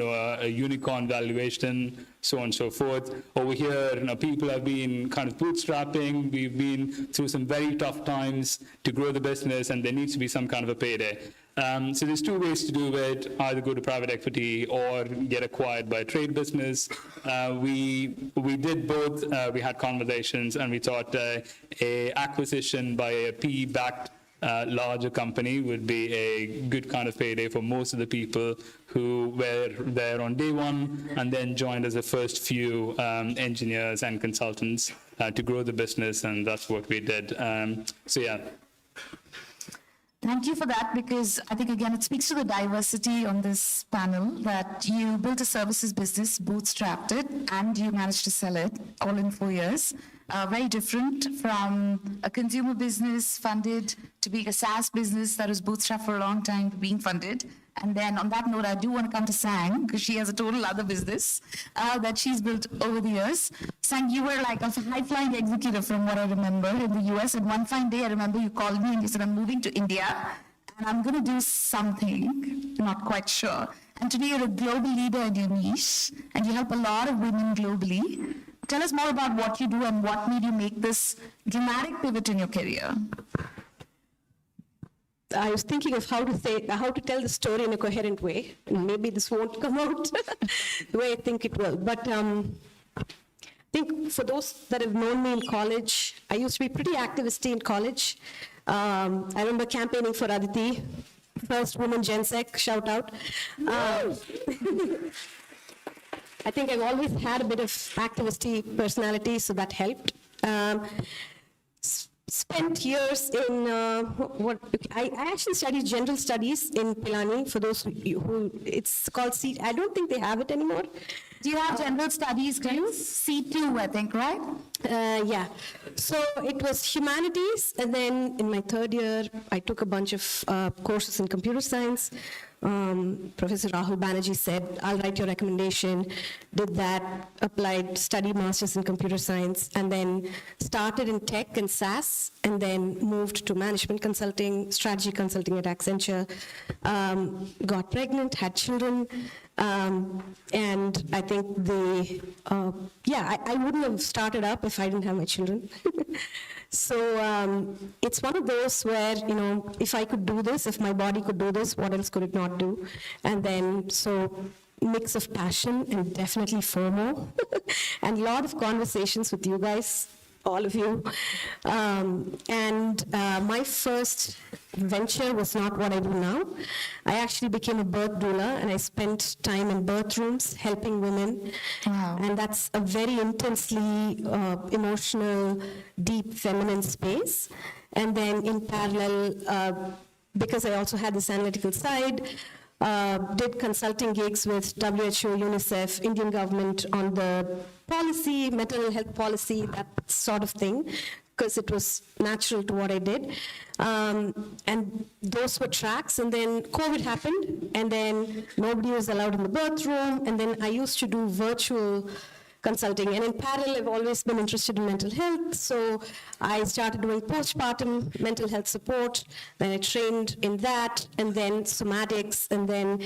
a unicorn valuation, so on and so forth. Over here, people have been kind of bootstrapping. We've been through some very tough times to grow the business, and there needs to be some kind of a payday. So there's two ways to do it, either go to private equity or get acquired by a trade business. We did both. We had conversations, and we thought a acquisition by a PE-backed larger company would be a good kind of payday for most of the people who were there on day one and then joined as the first few engineers and consultants to grow the business, and that's what we did. So yeah. Thank you for that, because I think, again, it speaks to the diversity on this panel that you built a services business, bootstrapped it, and you managed to sell it all in 4 years. Very different from a consumer business funded to being a SaaS business that was bootstrapped for a long time to being funded. And then on that note, I do want to come to Sang, because she has a total other business that she's built over the years. Sang, you were like a high-flying executive from what I remember in the US. And one fine day, I remember you called me and you said, I'm moving to India and I'm going to do something, not quite sure. And today you're a global leader in your niche and you help a lot of women globally. Tell us more about what you do and what made you make this dramatic pivot in your career. I was thinking of how to tell the story in a coherent way, and maybe this won't come out the way I think it will. But I think for those that have known me in college, I used to be pretty activisty in college. I remember campaigning for Aditi, first woman Gen Sec, shout out. I think I've always had a bit of activisty personality, so that helped. Spent years in I actually studied general studies in Pilani. For those who it's called I don't think they have it anymore. Do you have general studies, C2, I think, right? Yeah. So it was humanities, and then in my third year, I took a bunch of courses in computer science. Professor Rahul Banerjee said, I'll write your recommendation. Did that, applied, studied masters in computer science, and then started in tech and SaaS, and then moved to management consulting, strategy consulting at Accenture, got pregnant, had children, and I think I wouldn't have started up if I didn't have my children. So it's one of those where, if I could do this, if my body could do this, what else could it not do? And then, so mix of passion and definitely FOMO and a lot of conversations with you guys, all of you. My first venture was not what I do now. I actually became a birth doula, and I spent time in birth rooms helping women. Wow. And that's a very intensely emotional, deep feminine space. And then in parallel, because I also had this analytical side, did consulting gigs with WHO, UNICEF, Indian government on the policy, mental health policy, that sort of thing, because it was natural to what I did. And those were tracks, and then COVID happened, and then nobody was allowed in the birth room, and then I used to do virtual consulting. And in parallel, I've always been interested in mental health, so I started doing postpartum mental health support, then I trained in that, and then somatics, and then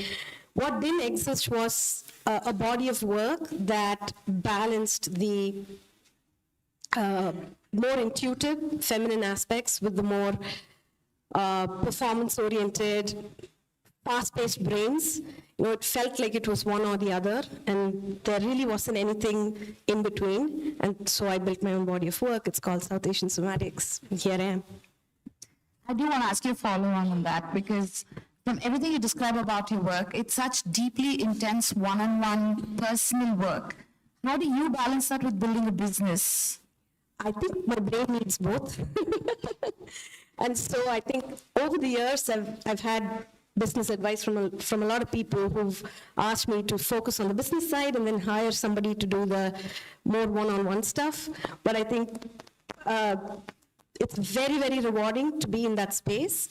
what didn't exist was a body of work that balanced the more intuitive feminine aspects with the more performance-oriented, fast-paced brains. It felt like it was one or the other, and there really wasn't anything in between. And so I built my own body of work. It's called South Asian Somatics, and here I am. I do want to ask you a follow-on on that, because from everything you describe about your work, it's such deeply intense one-on-one personal work. How do you balance that with building a business? I think my brain needs both. And so I think over the years, I've had business advice from a lot of people who've asked me to focus on the business side and then hire somebody to do the more one-on-one stuff. But I think it's very, very rewarding to be in that space.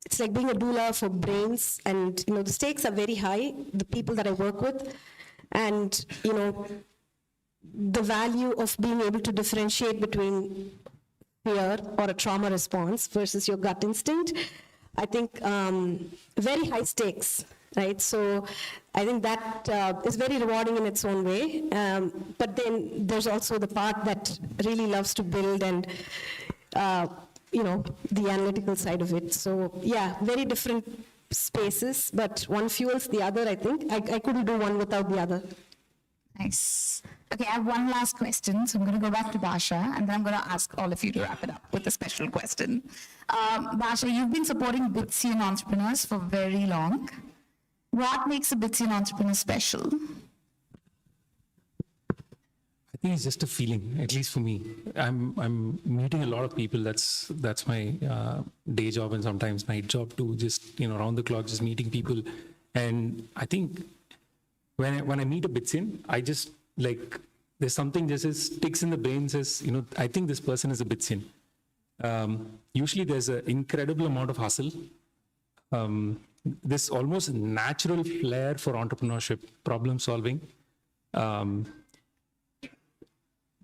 It's like being a doula for brains, and the stakes are very high, the people that I work with, and the value of being able to differentiate between fear or a trauma response versus your gut instinct. I think very high stakes, right? So I think that is very rewarding in its own way. But then there's also the part that really loves to build and the analytical side of it. So yeah, very different spaces, but one fuels the other, I think. I couldn't do one without the other. Nice. Okay, I have one last question, so I'm going to go back to Basha, and then I'm going to ask all of you to wrap it up with a special question. Basha, you've been supporting Bitsian entrepreneurs for very long. What makes a Bitsian entrepreneur special? I think it's just a feeling, at least for me. I'm meeting a lot of people. That's my day job and sometimes night job too. Just around the clock, just meeting people. And I think when I meet a Bitsian, I just there's something just sticks in the brain. Says I think this person is a Bitsian. Usually there's an incredible amount of hustle. This almost natural flair for entrepreneurship, problem solving.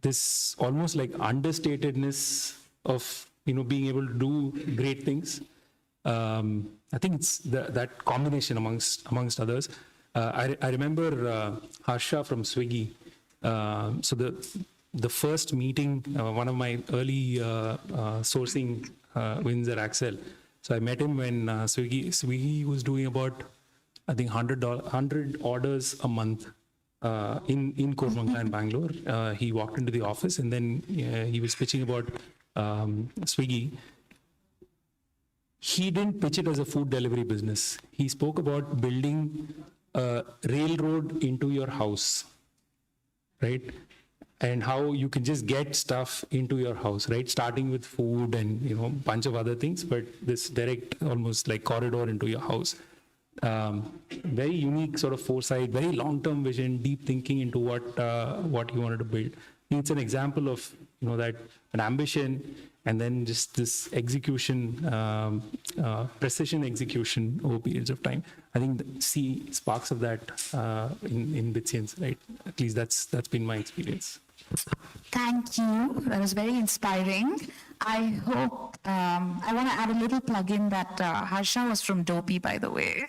This almost like understatedness of being able to do great things. I think it's that combination amongst others. I remember Harsha from Swiggy. So the first meeting, one of my early sourcing wins at Axel. So I met him when Swiggy was doing about, I think, 100 orders a month. In Koramangala in Bangalore. He walked into the office and then he was pitching about Swiggy. He didn't pitch it as a food delivery business. He spoke about building a railroad into your house, right? And how you can just get stuff into your house, right? Starting with food and a bunch of other things, but this direct, almost like corridor into your house. Very unique sort of foresight, very long-term vision, deep thinking into what he wanted to build. It's an example of that an ambition and then just this execution, precision execution over periods of time. I think see sparks of that in Bitsians, right? At least that's been my experience. Thank you. That was very inspiring. I hope, I want to add a little plug-in that Harsha was from Dopey, by the way.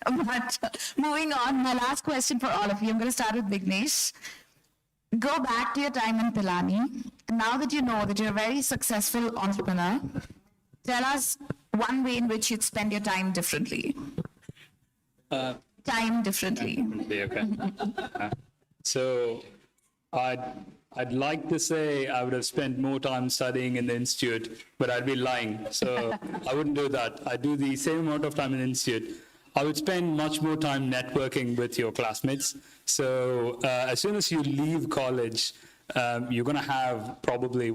But moving on, my last question for all of you. I'm going to start with Vignesh. Go back to your time in Pilani. Now that you know that you're a very successful entrepreneur, tell us one way in which you'd spend your time differently. Time differently. Okay. So I'd like to say I would have spent more time studying in the institute, but I'd be lying. So I wouldn't do that. I do the same amount of time in the institute. I would spend much more time networking with your classmates. So as soon as you leave college, you're going to have probably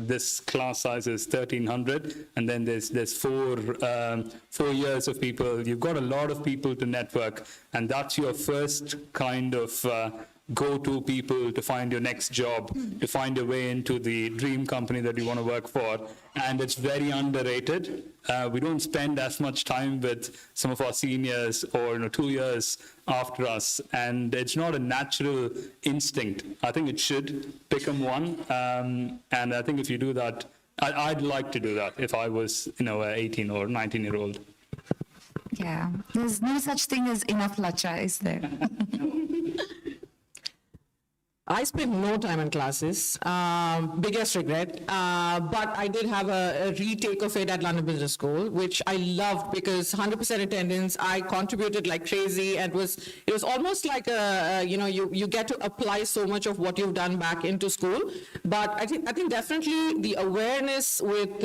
this class size is 1,300, and then there's 4 years of people. You've got a lot of people to network, and that's your first kind of go-to people to find your next job, to find your way into the dream company that you want to work for. And it's very underrated. We don't spend as much time with some of our seniors or 2 years after us. And it's not a natural instinct. I think it should become one. And I think if you do that, I'd like to do that if I was, an 18 or 19-year-old. Yeah, there's no such thing as enough lacha, is there? I spent no time in classes, biggest regret, but I did have a retake of it at London Business School, which I loved because 100% attendance, I contributed like crazy, and it was almost like you get to apply so much of what you've done back into school. But I think definitely the awareness with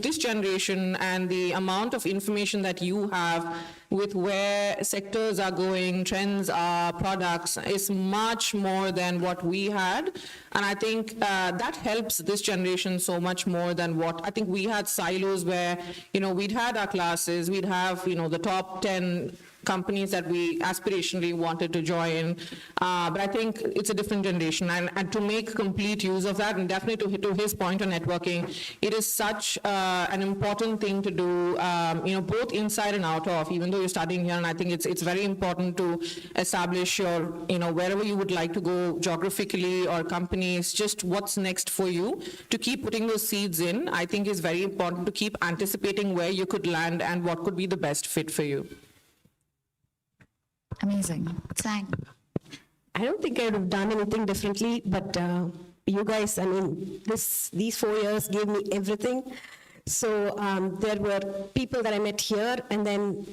this generation and the amount of information that you have with where sectors are going, trends are, products, is much more than what we had. And I think that helps this generation so much more than what, I think we had silos where, we'd had our classes, we'd have, the top 10 companies that we aspirationally wanted to join. But I think it's a different generation. And to make complete use of that, and definitely to his point on networking, it is such an important thing to do, both inside and out of, even though you're studying here. And I think it's very important to establish your, wherever you would like to go geographically or companies, just what's next for you. To keep putting those seeds in, I think is very important to keep anticipating where you could land and what could be the best fit for you. Amazing. Sang. I don't think I would have done anything differently, but you guys, I mean, these 4 years gave me everything. So there were people that I met here, and then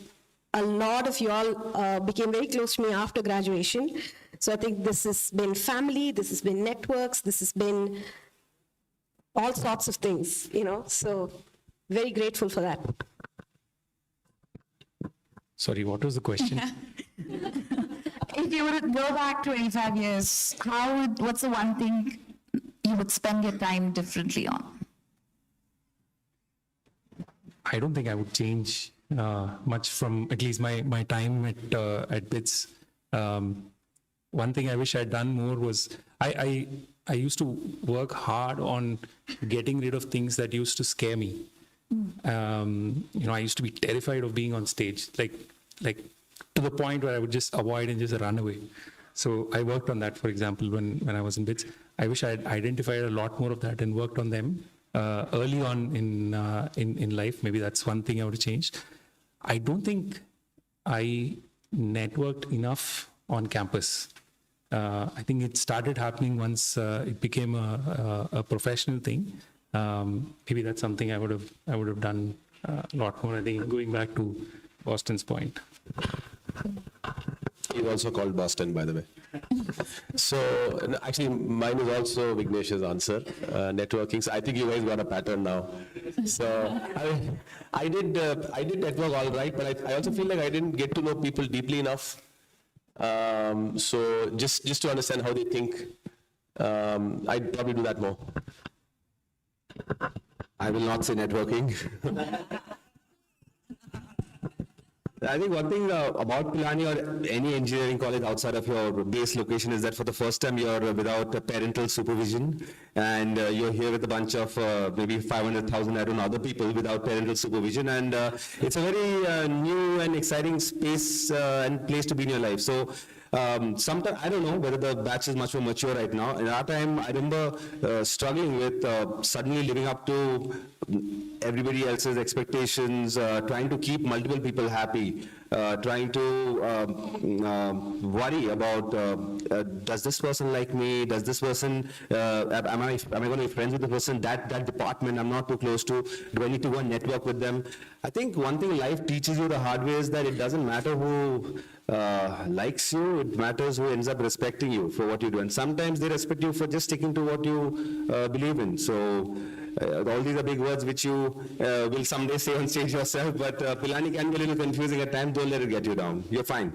a lot of you all became very close to me after graduation. So I think this has been family, this has been networks, this has been all sorts of things, you know, so very grateful for that. Sorry, what was the question? If you were to go back 25 years, what's the one thing you would spend your time differently on? I don't think I would change much from at least my time at BITS. One thing I wish I'd done more was I used to work hard on getting rid of things that used to scare me. I used to be terrified of being on stage, like to the point where I would just avoid and just run away. So I worked on that, for example, when I was in BITS. I wish I had identified a lot more of that and worked on them early on in life. Maybe that's one thing I would have changed. I don't think I networked enough on campus. I think it started happening once it became a professional thing. Maybe that's something I would have done a lot more. I think going back to Boston's point. He's also called Boston, by the way. So actually, mine is also Vignesh's answer, networking. So I think you guys got a pattern now. So I did network all right, but I also feel like I didn't get to know people deeply enough. So just to understand how they think, I'd probably do that more. I will not say networking. I think one thing about Pilani or any engineering college outside of your base location is that for the first time you're without parental supervision, and you're here with a bunch of maybe 500,000, I don't know, other people without parental supervision, and it's a very new and exciting space and place to be in your life. So sometimes, I don't know whether the batch is much more mature right now. In our time, I remember struggling with suddenly living up to everybody else's expectations, trying to keep multiple people happy, trying to worry about, does this person like me? Does this person, am I going to be friends with the person, that department I'm not too close to? Do I need to go and network with them? I think one thing life teaches you the hard way is that it doesn't matter who likes you, it matters who ends up respecting you for what you do. And sometimes they respect you for just sticking to what you believe in. So all these are big words which you will someday say on stage yourself, but Pilani can be a little confusing at times. Don't let it get you down. You're fine.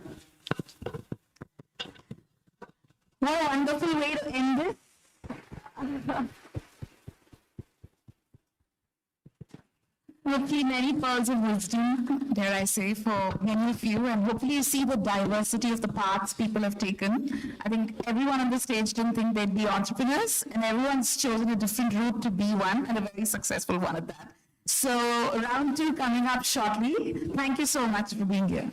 What a wonderful way to end this. Hopefully many pearls of wisdom, dare I say, for many of you, and hopefully you see the diversity of the paths people have taken. I think everyone on the stage didn't think they'd be entrepreneurs, and everyone's chosen a different route to be one, and a very successful one at that. So round 2 coming up shortly. Thank you so much for being here.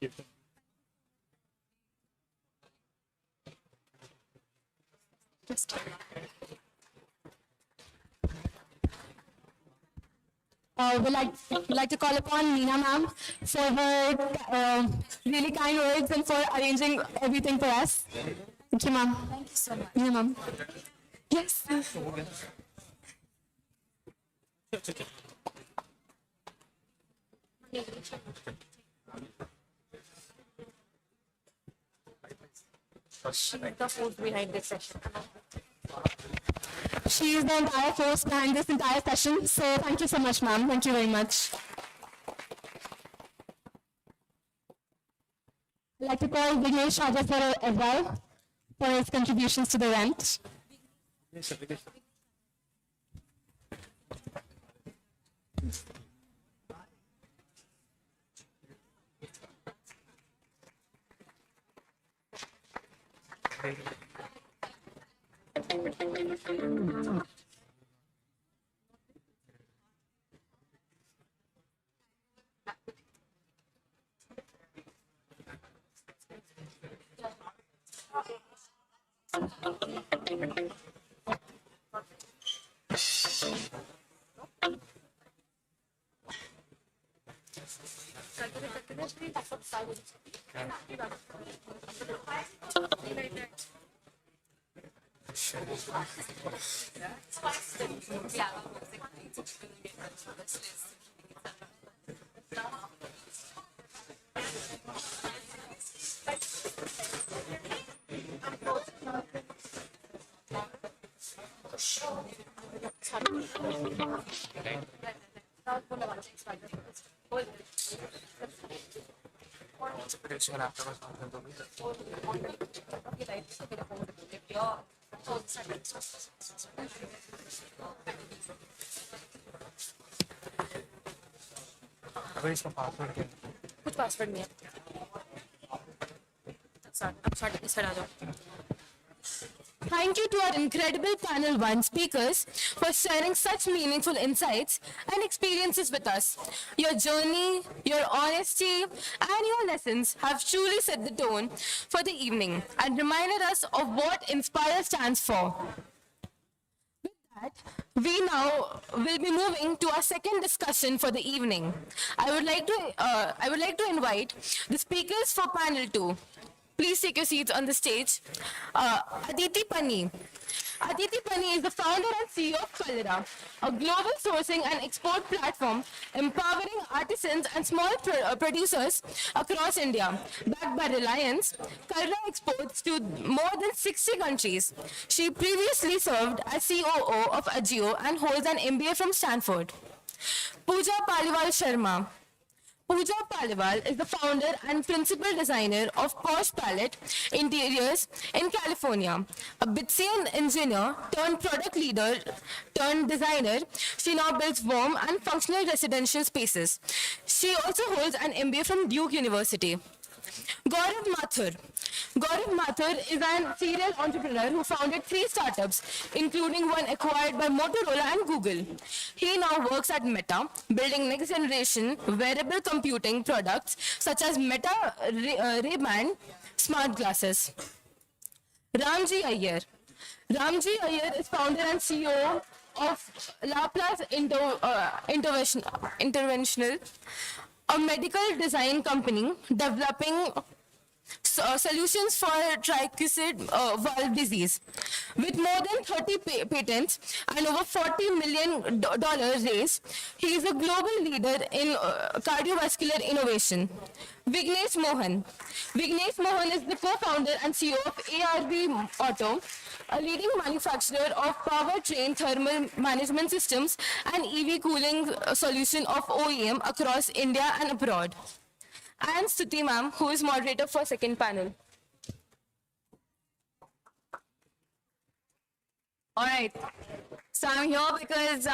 We'd like to call upon Meena ma'am for her really kind words and for arranging everything for us. Thank you, ma'am. Thank you so much. Meena ma'am. Yes. She's the force behind this session. She is the entire force behind this entire session. So thank you so much, ma'am. Thank you very much. I'd like to call Vignesh Raja for as well for his contributions to the event. अगर इसका password क्या कुछ password नहीं है इस side आ जाओ. Thank you to our incredible panel one speakers for sharing such meaningful insights and experiences with us. Your journey, your honesty, and your lessons have truly set the tone for the evening and reminded us of what Inspire stands for. With that, we now will be moving to our second discussion for the evening. I would like to invite the speakers for panel 2. Please take your seats on the stage. Aditi Pani. Aditi Pani is the founder and CEO of Kalera, a global sourcing and export platform empowering artisans and small producers across India. Backed by Reliance, Kalera exports to more than 60 countries. She previously served as COO of Agio and holds an MBA from Stanford. Pooja Paliwal Sharma. Pooja Paliwal is the founder and principal designer of Posh Palette Interiors in California. A Bitsian engineer turned product leader turned designer, she now builds warm and functional residential spaces. She also holds an MBA from Duke University. Gaurav Mathur. Gaurav Mathur is a serial entrepreneur who founded 3 startups, including one acquired by Motorola and Google. He now works at Meta, building next-generation wearable computing products such as Meta Ray-Ban smart glasses. Ramji Iyer. Ramji Iyer is founder and CEO of Laplace Interventional, a medical design company developing solutions for tricuspid valve disease. With more than 30 patents and over $40 million raised, he is a global leader in cardiovascular innovation. Vignesh Mohan. Vignesh Mohan is the co-founder and CEO of ARB Auto, a leading manufacturer of powertrain thermal management systems and EV cooling solution of OEM across India and abroad. And Stuti ma'am, who is moderator for second panel. All right. So I'm here because,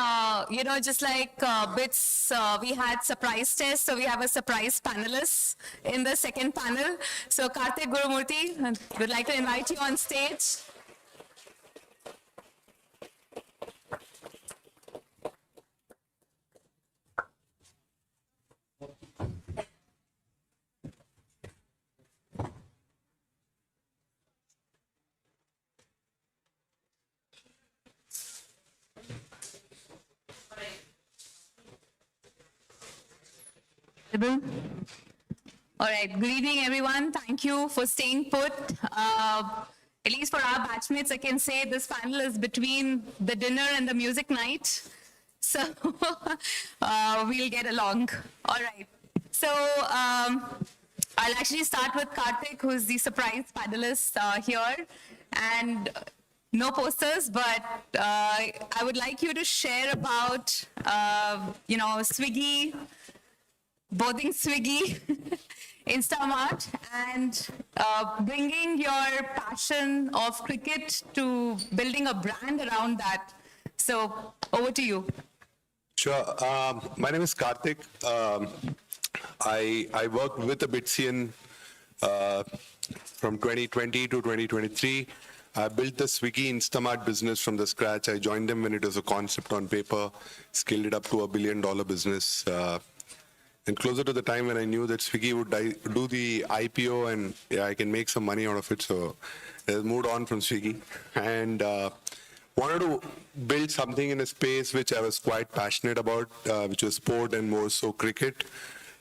just like BITS, we had surprise tests. So we have a surprise panelist in the second panel. So Karthik Gurumurthy, would like to invite you on stage. All right. Good evening, everyone. Thank you for staying put. At least for our batchmates, I can say this panel is between the dinner and the music night. So we'll get along. All right. So I'll actually start with Karthik, who's the surprise panelist here. And no posters, but I would like you to share about, Swiggy, boarding Swiggy, Instamart, and bringing your passion of cricket to building a brand around that. So over to you. Sure. My name is Karthik. I worked with a Bitsian from 2020 to 2023. I built the Swiggy Instamart business from the scratch. I joined them when it was a concept on paper, scaled it up to $1 billion business. And closer to the time when I knew that Swiggy would do the IPO and I can make some money out of it, so I moved on from Swiggy. And wanted to build something in a space which I was quite passionate about, which was sport and more so cricket.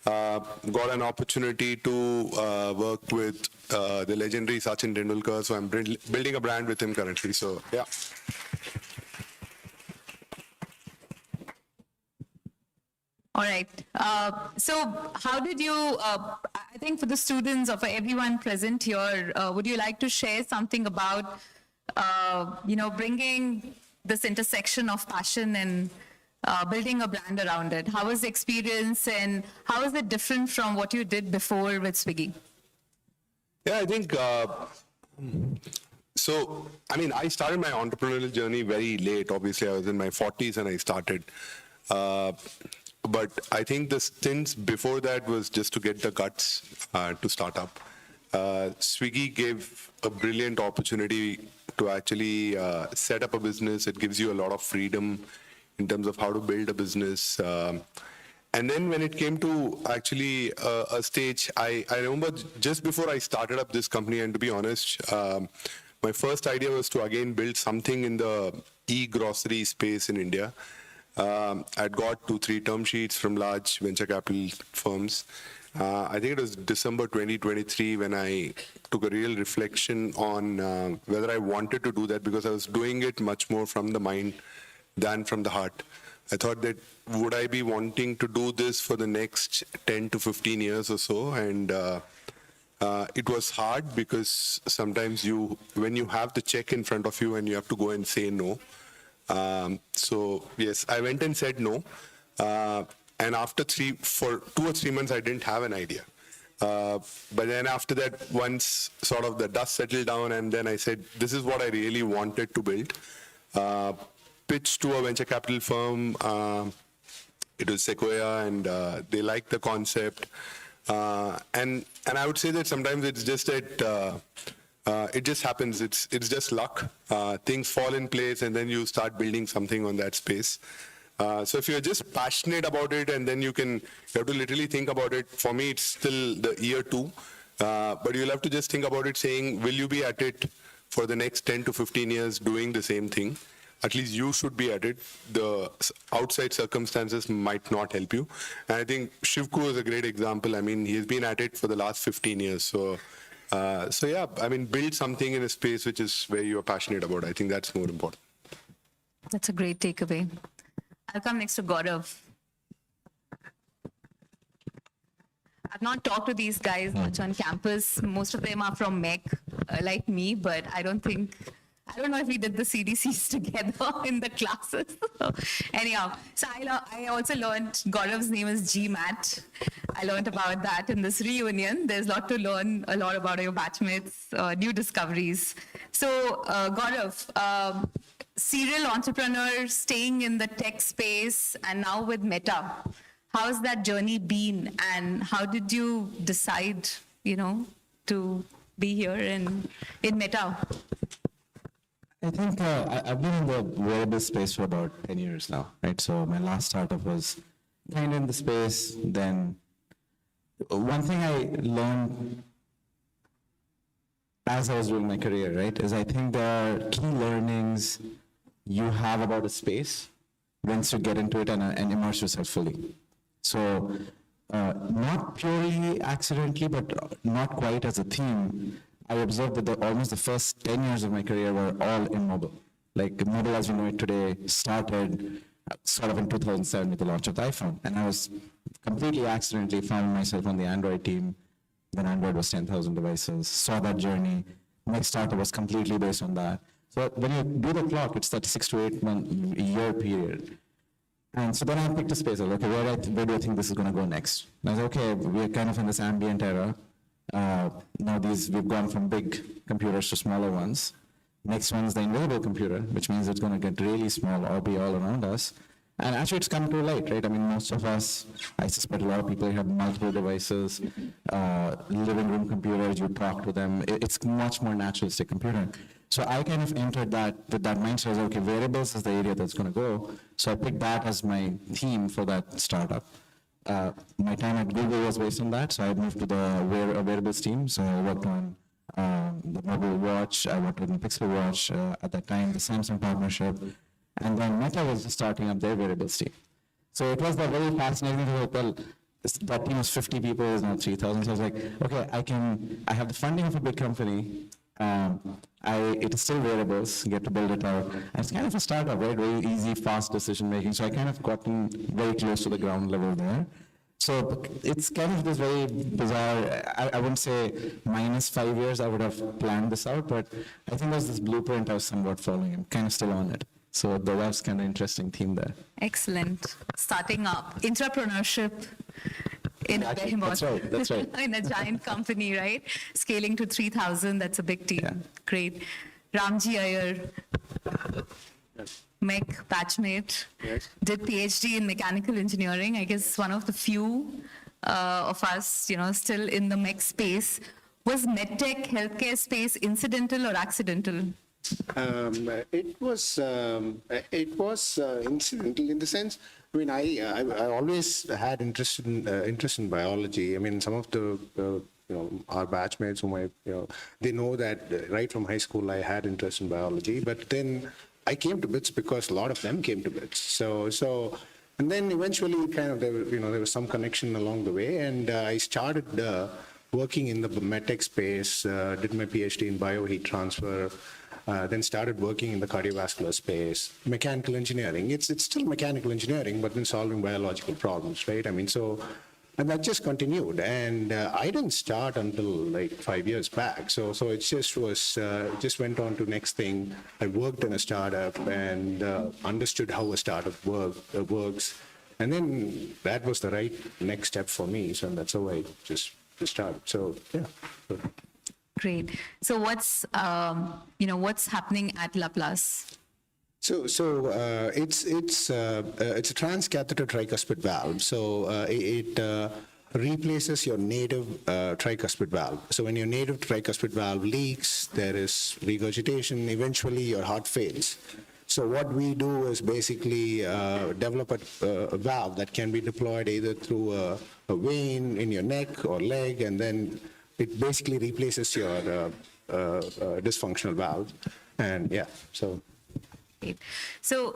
Got an opportunity to work with the legendary Sachin Tendulkar, so I'm building a brand with him currently. So, yeah. All right. So how did you, I think for the students or for everyone present here, would you like to share something about, bringing this intersection of passion and building a brand around it? How was the experience and how is it different from what you did before with Swiggy? Yeah, I think, I started my entrepreneurial journey very late. Obviously, I was in my 40s and I started. But I think the stints before that was just to get the guts to start up. Swiggy gave a brilliant opportunity to actually set up a business. It gives you a lot of freedom in terms of how to build a business. And then when it came to actually a stage, I remember just before I started up this company, and to be honest, my first idea was to again build something in the e-grocery space in India. I'd got 2-3 term sheets from large venture capital firms. I think it was December 2023 when I took a real reflection on whether I wanted to do that, because I was doing it much more from the mind than from the heart. I thought that would I be wanting to do this for the next 10 to 15 years or so, and it was hard because sometimes when you have the check in front of you and you have to go and say no. So yes, I went and said no, and for 2 or 3 months I didn't have an idea. But then after that, once sort of the dust settled down, and then I said, this is what I really wanted to build. Pitched to a venture capital firm. It was Sequoia, and they liked the concept. And I would say that sometimes it's just that it just happens. It's just luck. Things fall in place, and then you start building something on that space. So if you're just passionate about it, and then you have to literally think about it. For me, it's still the year 2, but you'll have to just think about it, saying, will you be at it for the next 10 to 15 years doing the same thing? At least you should be at it. The outside circumstances might not help you. And I think Shivku is a great example. I mean, he's been at it for the last 15 years. So yeah, I mean, build something in a space which is where you're passionate about. I think that's more important. That's a great takeaway. I'll come next to Gaurav. I've not talked to these guys much on campus. Most of them are from MEC, like me, but I don't know if we did the CDCs together in the classes. So, anyhow, so I also learned Gaurav's name is GMAT. I learned about that in this reunion. There's a lot to learn, a lot about your batchmates, new discoveries. So, Gaurav, serial entrepreneur, staying in the tech space, and now with Meta. How's that journey been, and how did you decide, to be here in Meta? I think I've been in the wearable space for about 10 years now, right? So my last startup was kind of in the space. Then one thing I learned as I was doing my career, right, is I think there are key learnings you have about a space once you get into it and immerse yourself fully. So not purely accidentally, but not quite as a theme, I observed that almost the first 10 years of my career were all in mobile. Like mobile as we know it today started sort of in 2007 with the launch of the iPhone. And I was completely accidentally found myself on the Android team. Then Android was 10,000 devices, saw that journey. Next startup was completely based on that. So when you do the clock, it's that 6 to 8 month year period. And so then I picked a space. I was like, okay, where do I think this is going to go next? And I was like, okay, we're kind of in this ambient era. Now we've gone from big computers to smaller ones. Next one's the invisible computer, which means it's going to get really small or be all around us. And actually, it's come to light, right? I mean, most of us, I suspect a lot of people have multiple devices, living room computers, you talk to them. It's much more naturalistic computing. So I kind of entered that with that mindset, as, okay, variables is the area that's going to go. So I picked that as my theme for that startup. My time at Google was based on that, so I moved to the variables team. So I worked on the mobile watch, I worked on the Pixel watch at that time, the Samsung partnership. And then Meta was just starting up their variables team. So it was that very fascinating thing, like, well, that team was 50 people, is now 3,000. So I was like, okay, I have the funding of a big company. It is still variables, get to build it out. And it's kind of a startup, right? Very easy, fast decision making. So I kind of gotten very close to the ground level there. So it's kind of this very bizarre, I wouldn't say minus 5 years I would have planned this out, but I think there's this blueprint I was somewhat following. I'm kind of still on it. So that's kind of interesting theme there. Excellent. Starting up, entrepreneurship in a behemoth. That's right. In a giant company, right? Scaling to 3,000, that's a big team. Yeah. Great. Ramji Iyer, MEC batchmate, did PhD in mechanical engineering. I guess one of the few of us, still in the MEC space. Was medtech healthcare space incidental or accidental? It was incidental in the sense. I mean, I always had interest in biology. I mean, some of the our batchmates whom they know that right from high school I had interest in biology. But then I came to BITS because a lot of them came to BITS. So and then eventually kind of there was some connection along the way, and I started working in the medtech space. Did my PhD in bioheat transfer. Then started working in the cardiovascular space, mechanical engineering. It's still mechanical engineering, but then solving biological problems, right? I mean, and that just continued. And I didn't start until like 5 years back. So it just was, just went on to next thing. I worked in a startup and understood how a startup works. And then that was the right next step for me. So that's how I just started. So, yeah. Great. So what's happening at Laplace? So it's a transcatheter tricuspid valve. So it replaces your native tricuspid valve. So when your native tricuspid valve leaks, there is regurgitation. Eventually, your heart fails. So what we do is basically develop a valve that can be deployed either through a vein in your neck or leg, and then it basically replaces your dysfunctional valve. And yeah, so. So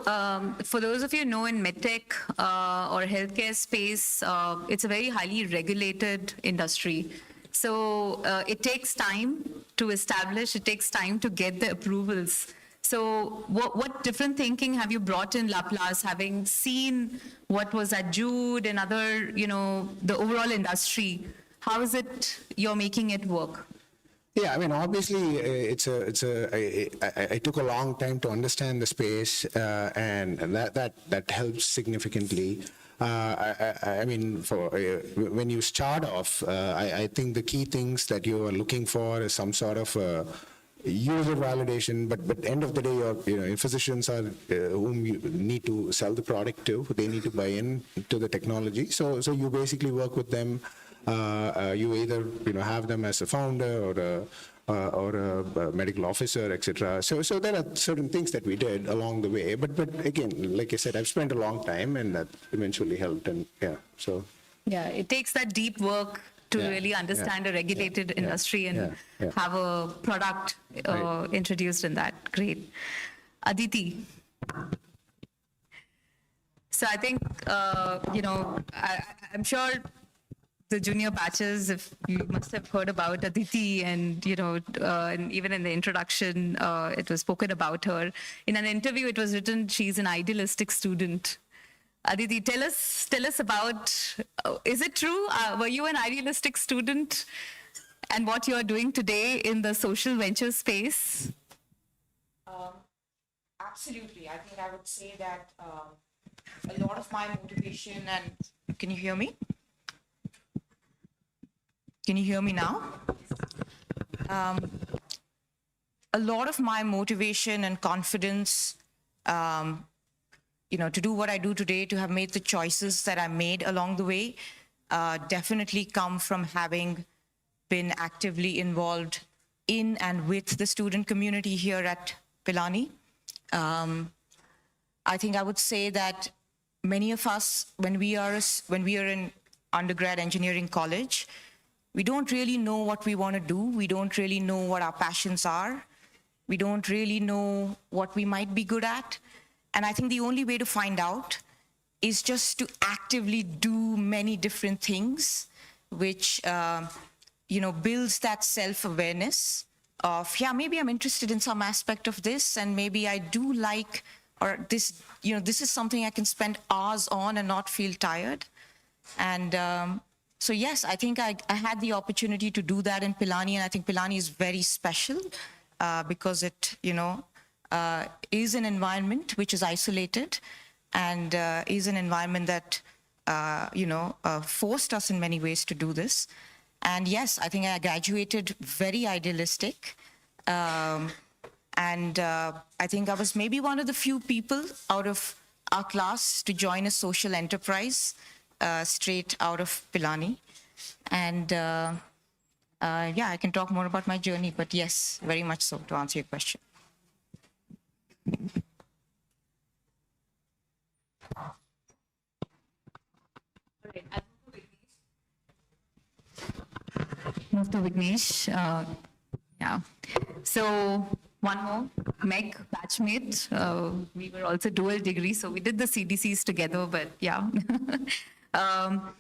for those of you who know, in medtech or healthcare space, it's a very highly regulated industry. So it takes time to establish, it takes time to get the approvals. So what different thinking have you brought in Laplace, having seen what was at Jude and other, the overall industry? How is it you're making it work? Yeah, I mean, obviously, I took a long time to understand the space, and that helps significantly. I mean, when you start off, I think the key things that you are looking for is some sort of user validation. But at the end of the day, your physicians are whom you need to sell the product to. They need to buy in to the technology. So you basically work with them. You either have them as a founder or a medical officer, etc. So there are certain things that we did along the way. But again, like I said, I've spent a long time, and that eventually helped. And yeah, so. Yeah, it takes that deep work to really understand a regulated industry and have a product introduced in that. Great. Aditi. So I think, I'm sure the junior batches, if you must have heard about Aditi, and and even in the introduction, it was spoken about her. In an interview, it was written she's an idealistic student. Aditi, tell us about. Is it true? Were you an idealistic student, and what you are doing today in the social venture space? Absolutely. I think I would say that a lot of my motivation and can you hear me? Can you hear me now? A lot of my motivation and confidence, to do what I do today, to have made the choices that I made along the way, definitely come from having been actively involved in and with the student community here at Pilani. I think I would say that many of us, when we are in undergrad engineering college, we don't really know what we want to do. We don't really know what our passions are. We don't really know what we might be good at. And I think the only way to find out is just to actively do many different things, which, builds that self-awareness of, maybe I'm interested in some aspect of this, and maybe I do like, or this is something I can spend hours on and not feel tired. And so yes, I think I had the opportunity to do that in Pilani, and I think Pilani is very special because it, is an environment which is isolated and is an environment that, forced us in many ways to do this. And yes, I think I graduated very idealistic. And I think I was maybe one of the few people out of our class to join a social enterprise straight out of Pilani. And I can talk more about my journey, but yes, very much so, to answer your question. Move to Vignesh. So one more, Meg, batchmate. We were also dual degree, so we did the CDCs together, but yeah.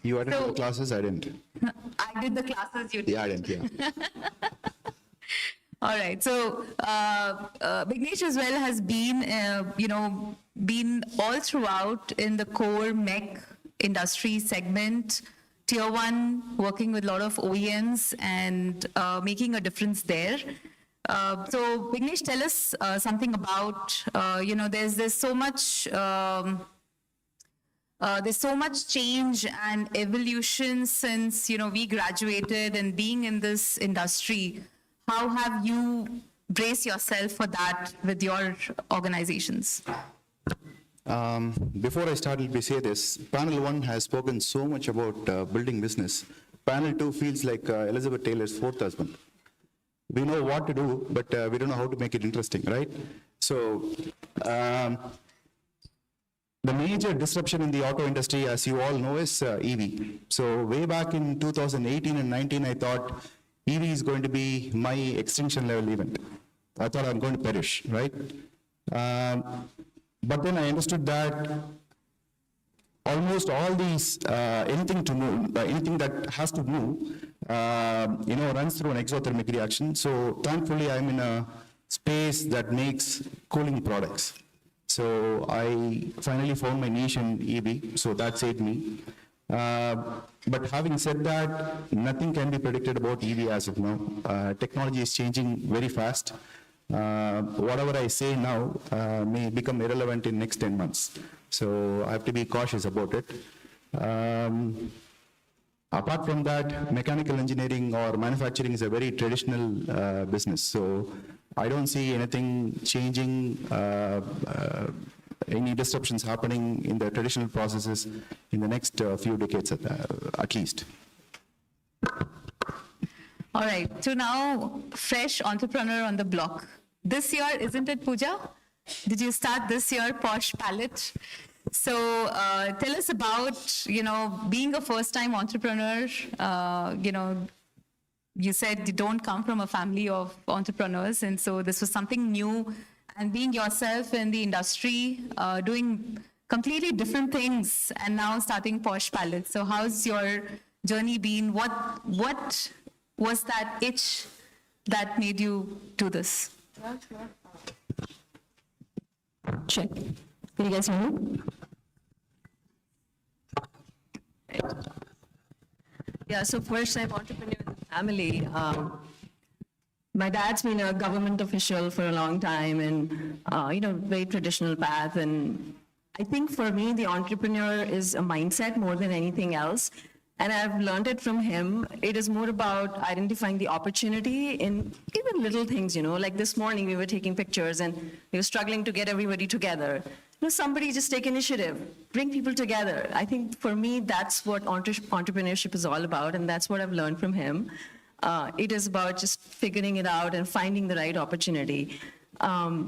You attended the classes, I didn't. I did the classes, you did. Yeah, I didn't, yeah. All right. So Vignesh as well has been, been all throughout in the core mech industry segment, tier one, working with a lot of OEMs and making a difference there. So Vignesh, tell us something about, there's so much. There's so much change and evolution since we graduated, and being in this industry. How have you braced yourself for that with your organizations? Before I start, let me say this. Panel 1 has spoken so much about building business. Panel 2 feels like Elizabeth Taylor's fourth husband. We know what to do, but we don't know how to make it interesting, right? So, the major disruption in the auto industry, as you all know, is EV. So way back in 2018 and 19, I thought EV is going to be my extinction level event. I thought I'm going to perish, right? But then I understood that almost all these, anything that has to move, runs through an exothermic reaction. So thankfully, I'm in a space that makes cooling products. So I finally found my niche in EV, so that saved me. But having said that, nothing can be predicted about EV as of now. Technology is changing very fast. Whatever I say now may become irrelevant in next 10 months. So I have to be cautious about it. Apart from that, mechanical engineering or manufacturing is a very traditional business. So I don't see anything changing, any disruptions happening in the traditional processes in the next few decades at least. All right. So now, fresh entrepreneur on the block. This year, isn't it, Pooja? Did you start this year, Posh Palette? So tell us about, being a first-time entrepreneur. You said you don't come from a family of entrepreneurs, and so this was something new. And being yourself in the industry, doing completely different things, and now starting Posh Palette. So how's your journey been? What was that itch that made you do this? Check. Can you guys hear me? Yeah, so first I'm entrepreneur in the family. My dad's been a government official for a long time and, very traditional path. And I think for me, the entrepreneur is a mindset more than anything else. And I've learned it from him. It is more about identifying the opportunity in even little things, like this morning we were taking pictures and we were struggling to get everybody together. Somebody just take initiative, bring people together. I think for me, that's what entrepreneurship is all about. And that's what I've learned from him. It is about just figuring it out and finding the right opportunity. How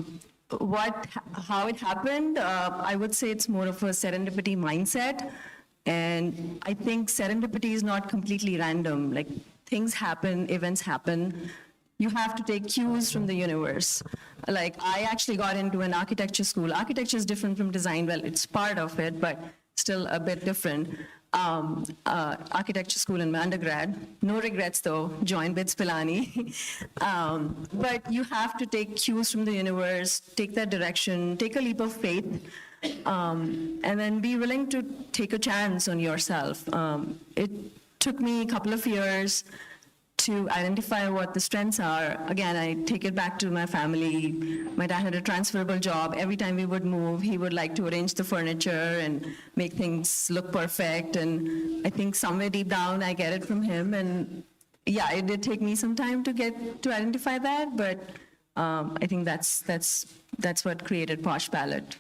it happened, I would say it's more of a serendipity mindset. And I think serendipity is not completely random. Like things happen, events happen. You have to take cues from the universe. Like I actually got into an architecture school. Architecture is different from design. Well, it's part of it, but still a bit different. Architecture school in my undergrad. No regrets though, joined with Pilani. But you have to take cues from the universe, take that direction, take a leap of faith, and then be willing to take a chance on yourself. It took me a couple of years to identify what the strengths are. Again, I take it back to my family. My dad had a transferable job. Every time we would move, he would like to arrange the furniture and make things look perfect. And I think somewhere deep down, I get it from him. And yeah, it did take me some time to identify that, but I think that's what created Posh Palette.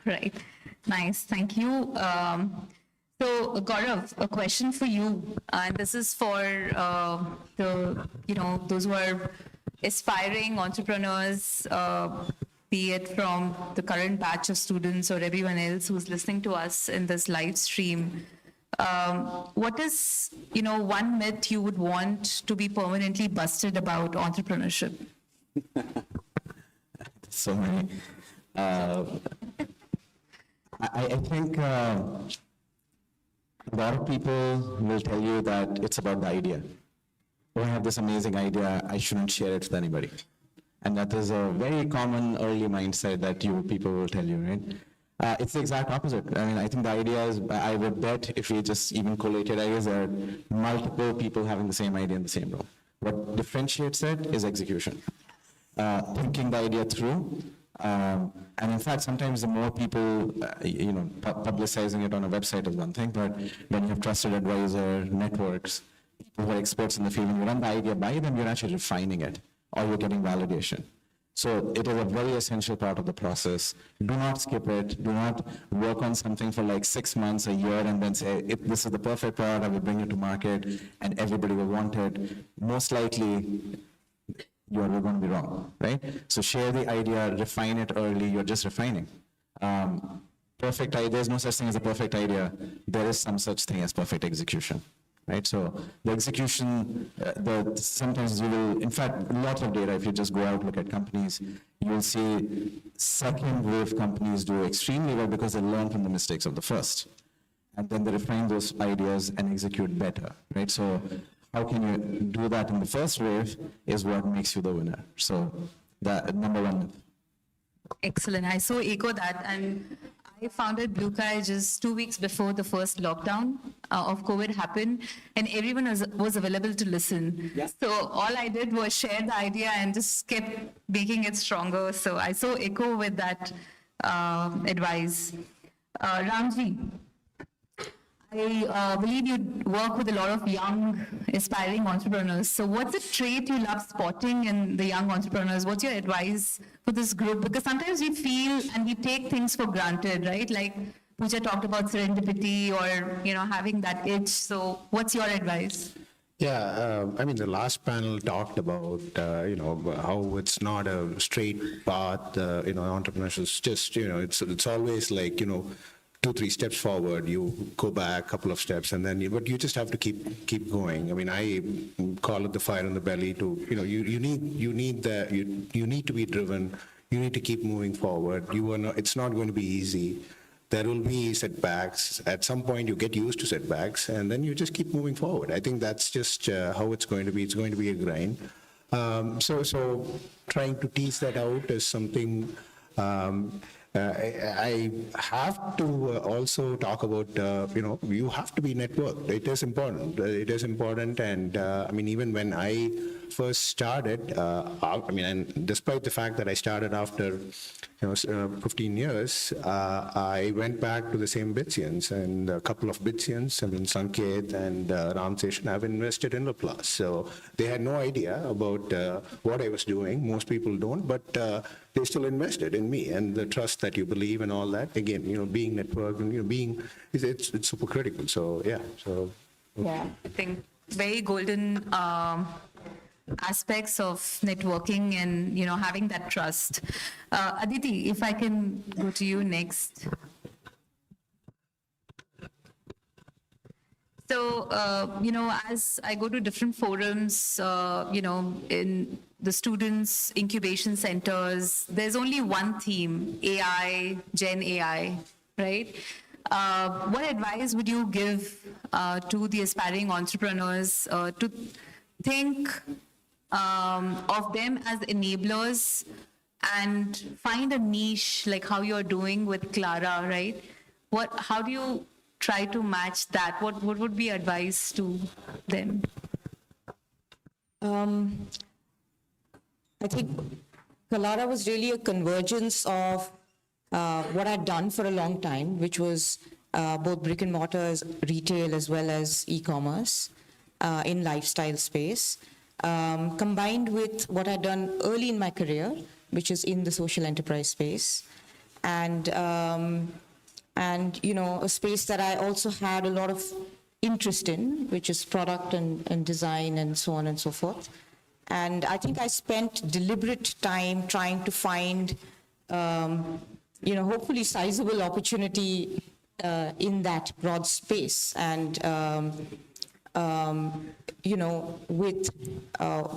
Right. Nice. Thank you. So, Gaurav, a question for you, and this is for those who are aspiring entrepreneurs, be it from the current batch of students or everyone else who's listening to us in this live stream. What is, one myth you would want to be permanently busted about entrepreneurship? So many. I think a lot of people will tell you that it's about the idea. Oh, I have this amazing idea, I shouldn't share it with anybody. And that is a very common early mindset that people will tell you, right? It's the exact opposite. I mean, I think the idea is, I would bet if we just even collated ideas, there are multiple people having the same idea in the same room. What differentiates it is execution. Thinking the idea through. And in fact, sometimes the more people, publicizing it on a website is one thing, but when you have trusted advisor networks, people who are experts in the field, and you run the idea by them, you're actually refining it, or you're getting validation. So it is a very essential part of the process. Do not skip it. Do not work on something for like 6 months, a year, and then say, this is the perfect product, I will bring it to market, and everybody will want it. Most likely, you're going to be wrong, right? So share the idea, refine it early, you're just refining. Perfect idea, there's no such thing as a perfect idea. There is some such thing as perfect execution, right? So the execution, sometimes you will, in fact, lots of data, if you just go out, look at companies, you will see second wave companies do extremely well because they learn from the mistakes of the first. And then they refine those ideas and execute better, right? So how can you do that in the first wave is what makes you the winner. So that number one. Excellent. I so echo that. And I founded Blue Kai just 2 weeks before the first lockdown of COVID happened, and everyone was available to listen. Yes. So all I did was share the idea and just kept making it stronger. So I so echo with that advice. Ramji, I believe you work with a lot of young, aspiring entrepreneurs. So what's the trait you love spotting in the young entrepreneurs? What's your advice for this group? Because sometimes we feel and we take things for granted, right? Like Pooja talked about serendipity or, having that itch. So what's your advice? Yeah, I mean, the last panel talked about, how it's not a straight path, entrepreneurship is just, it's always like, 2-3 steps forward, you go back a couple of steps, and then but you just have to keep going. I mean, I call it the fire in the belly. You need to be driven. You need to keep moving forward. It's not going to be easy. there will be setbacks. At some point, you get used to setbacks, and then you just keep moving forward. I think that's just how it's going to be. It's going to be a grind. So trying to tease that out is something. I have to also talk about, you have to be networked. It is important. It is important. And I mean, even when I first started, and despite the fact that I started after 15 years, I went back to the same Bitsians, and a couple of Bitsians, Sanket and Ram Seshan have invested in LaPlace. So they had no idea about what I was doing. Most people don't, but they still invested in me, and the trust that you believe and all that. Again, being networked and it's super critical. So yeah. Yeah, I think very golden aspects of networking and having that trust. Aditi, if I can go to you next. So, as I go to different forums, in the students' incubation centers, there's only one theme, AI, Gen AI, right? What advice would you give to the aspiring entrepreneurs to think of them as enablers and find a niche like how you're doing with Clara, right? How do you try to match that? What would be advice to them? I think Clara was really a convergence of what I'd done for a long time, which was both brick and mortar, retail, as well as e-commerce in lifestyle space, combined with what I'd done early in my career, which is in the social enterprise space, and a space that I also had a lot of interest in, which is product and design and so on and so forth. And I think I spent deliberate time trying to find, hopefully sizable opportunity in that broad space. And, with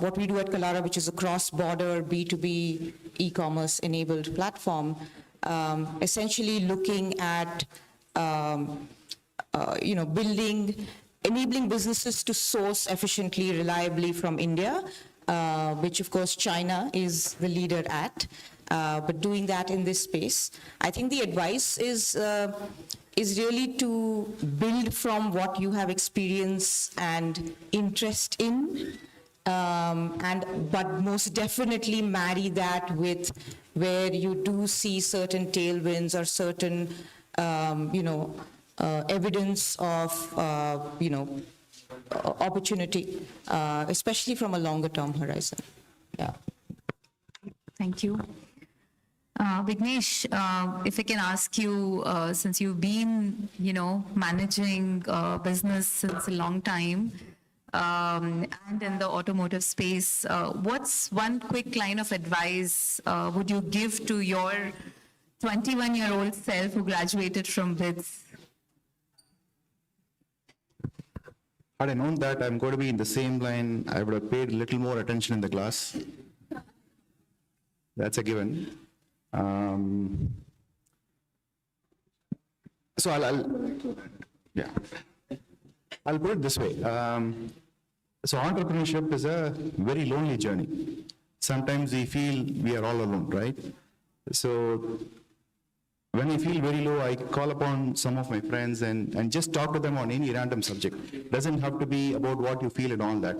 what we do at Clara, which is a cross-border B2B e-commerce enabled platform, essentially looking at, enabling businesses to source efficiently, reliably from India, which of course China is the leader at, but doing that in this space. I think the advice is really to build from what you have experience and interest in, but most definitely marry that with where you do see certain tailwinds or certain, evidence of, opportunity, especially from a longer term horizon. Yeah. Thank you. Vignesh, if I can ask you, since you've been, managing business since a long time, and in the automotive space, what's one quick line of advice would you give to your 21-year-old self who graduated from BITS? Had I known that I'm going to be in the same line, I would have paid a little more attention in the class. That's a given. So I'll put it this way. So entrepreneurship is a very lonely journey. Sometimes we feel we are all alone, right? So when I feel very low, I call upon some of my friends and just talk to them on any random subject. It doesn't have to be about what you feel and all that.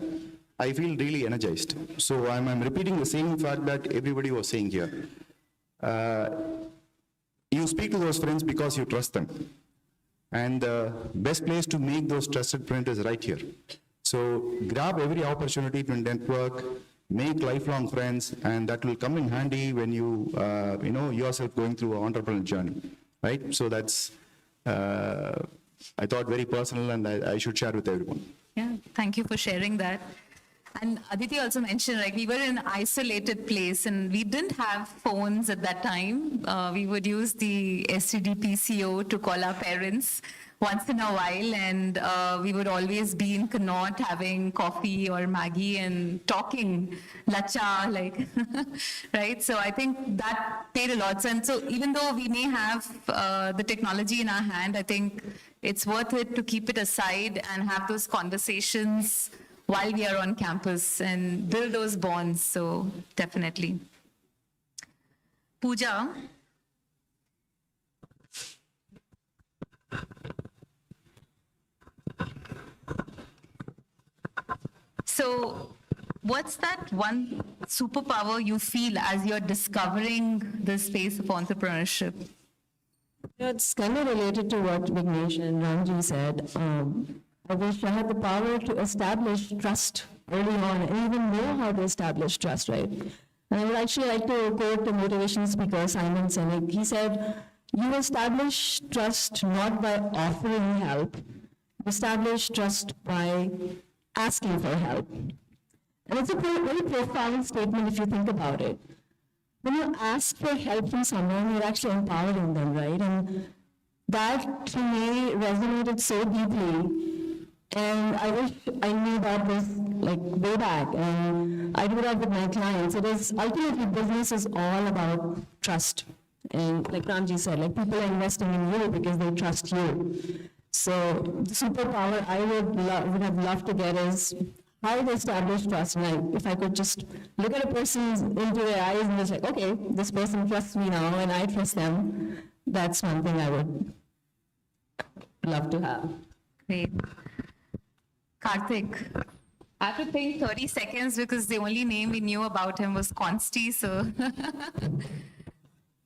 I feel really energized. So I'm repeating the same fact that everybody was saying here. You speak to those friends because you trust them. And the best place to make those trusted friends is right here. So grab every opportunity to network, make lifelong friends, and that will come in handy when you, yourself going through an entrepreneurial journey, right? So that's, I thought, very personal, and I should share with everyone. Yeah, thank you for sharing that. And Aditi also mentioned, like, we were in an isolated place and we didn't have phones at that time. We would use the STD PCO to call our parents. once in a while, and we would always be in Connaught having coffee or Maggie and talking lacha, like, right? So I think that paid a lot. And so even though we may have the technology in our hand, I think it's worth it to keep it aside and have those conversations while we are on campus and build those bonds. So definitely. Pooja. So, what's that one superpower you feel as you're discovering the space of entrepreneurship? It's kind of related to what Vignesh and Ramji said. I wish I had the power to establish trust early on and even know how to establish trust, right? And I would actually like to quote the motivation speaker, Simon Sinek. He said, "You establish trust not by offering help, you establish trust by asking for help." And it's a very profound statement if you think about it. When you ask for help from someone, you're actually empowering them, right? And that to me resonated so deeply. And I wish I knew about this like way back. And I do that with my clients. It is ultimately business is all about trust. And like Ramji said, like people are investing in you because they trust you. So the superpower I would have loved to get is how to establish trust. And if I could just look at a person into their eyes and just like, okay, this person trusts me now and I trust them, that's one thing I would love to have. Great. Karthik, I have to think 30 seconds because the only name we knew about him was Consti. So,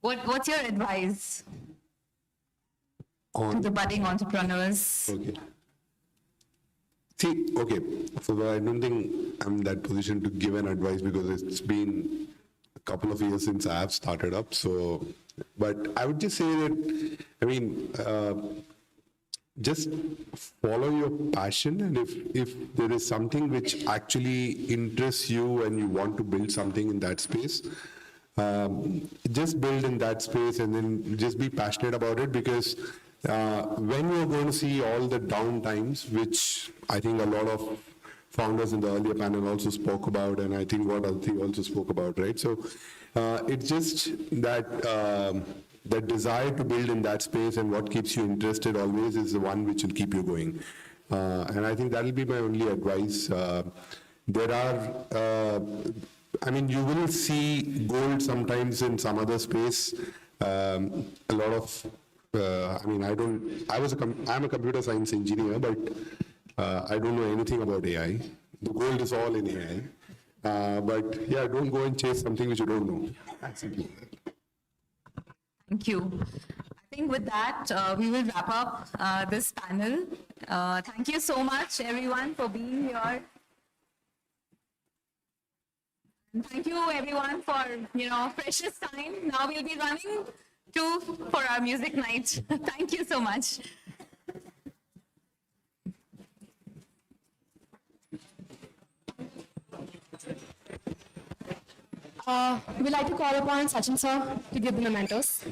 what's your advice to the budding entrepreneurs? Okay. See, okay, so I don't think I'm in that position to give an advice because it's been a couple of years since I have started up. So, but I would just say that, I mean, just follow your passion, and if there is something which actually interests you and you want to build something in that space, just build in that space and then just be passionate about it, because when you're going to see all the down times, which I think a lot of founders in the earlier panel also spoke about, and I think what Aditi also spoke about, right? So it's just that that desire to build in that space and what keeps you interested always is the one which will keep you going. And I think that will be my only advice. There are, I mean, you will see gold sometimes in some other space. A lot of, I mean, I'm a computer science engineer, but I don't know anything about AI. The gold is all in AI. But yeah, don't go and chase something which you don't know. That's simple. Thank you. I think with that, we will wrap up this panel. Thank you so much, everyone, for being here. And thank you, everyone, for precious time. Now we'll be running for our music night. Thank you so much. We'd like to call upon Sachin sir to give the mementos.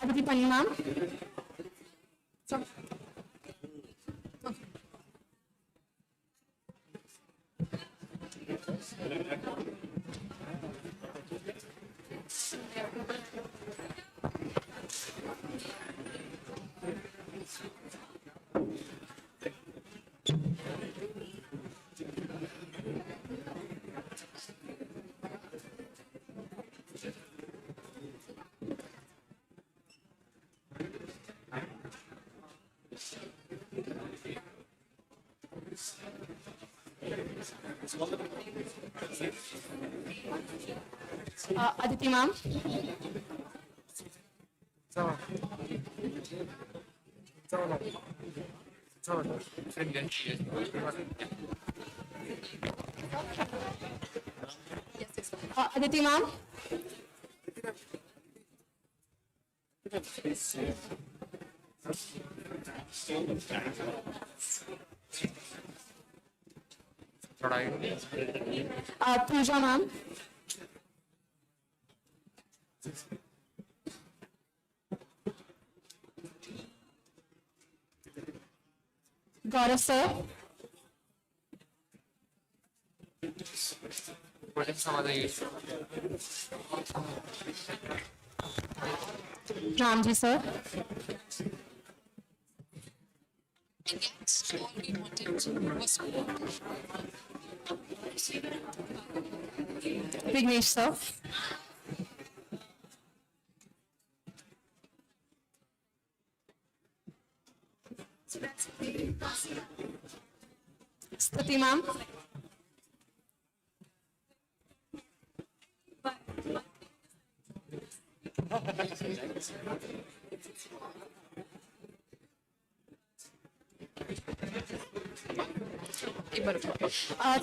Aditi Pani ma'am. Aditi ma'am. Aditi ma'am. Pooja ma'am. Gaurav sir. Ramji sir. Vignesh sir. Stuti ma'am.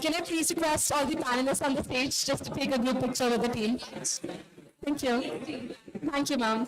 Can I please request all the panelists on the stage just to take a group picture with the team? Thank you. Thank you, ma'am.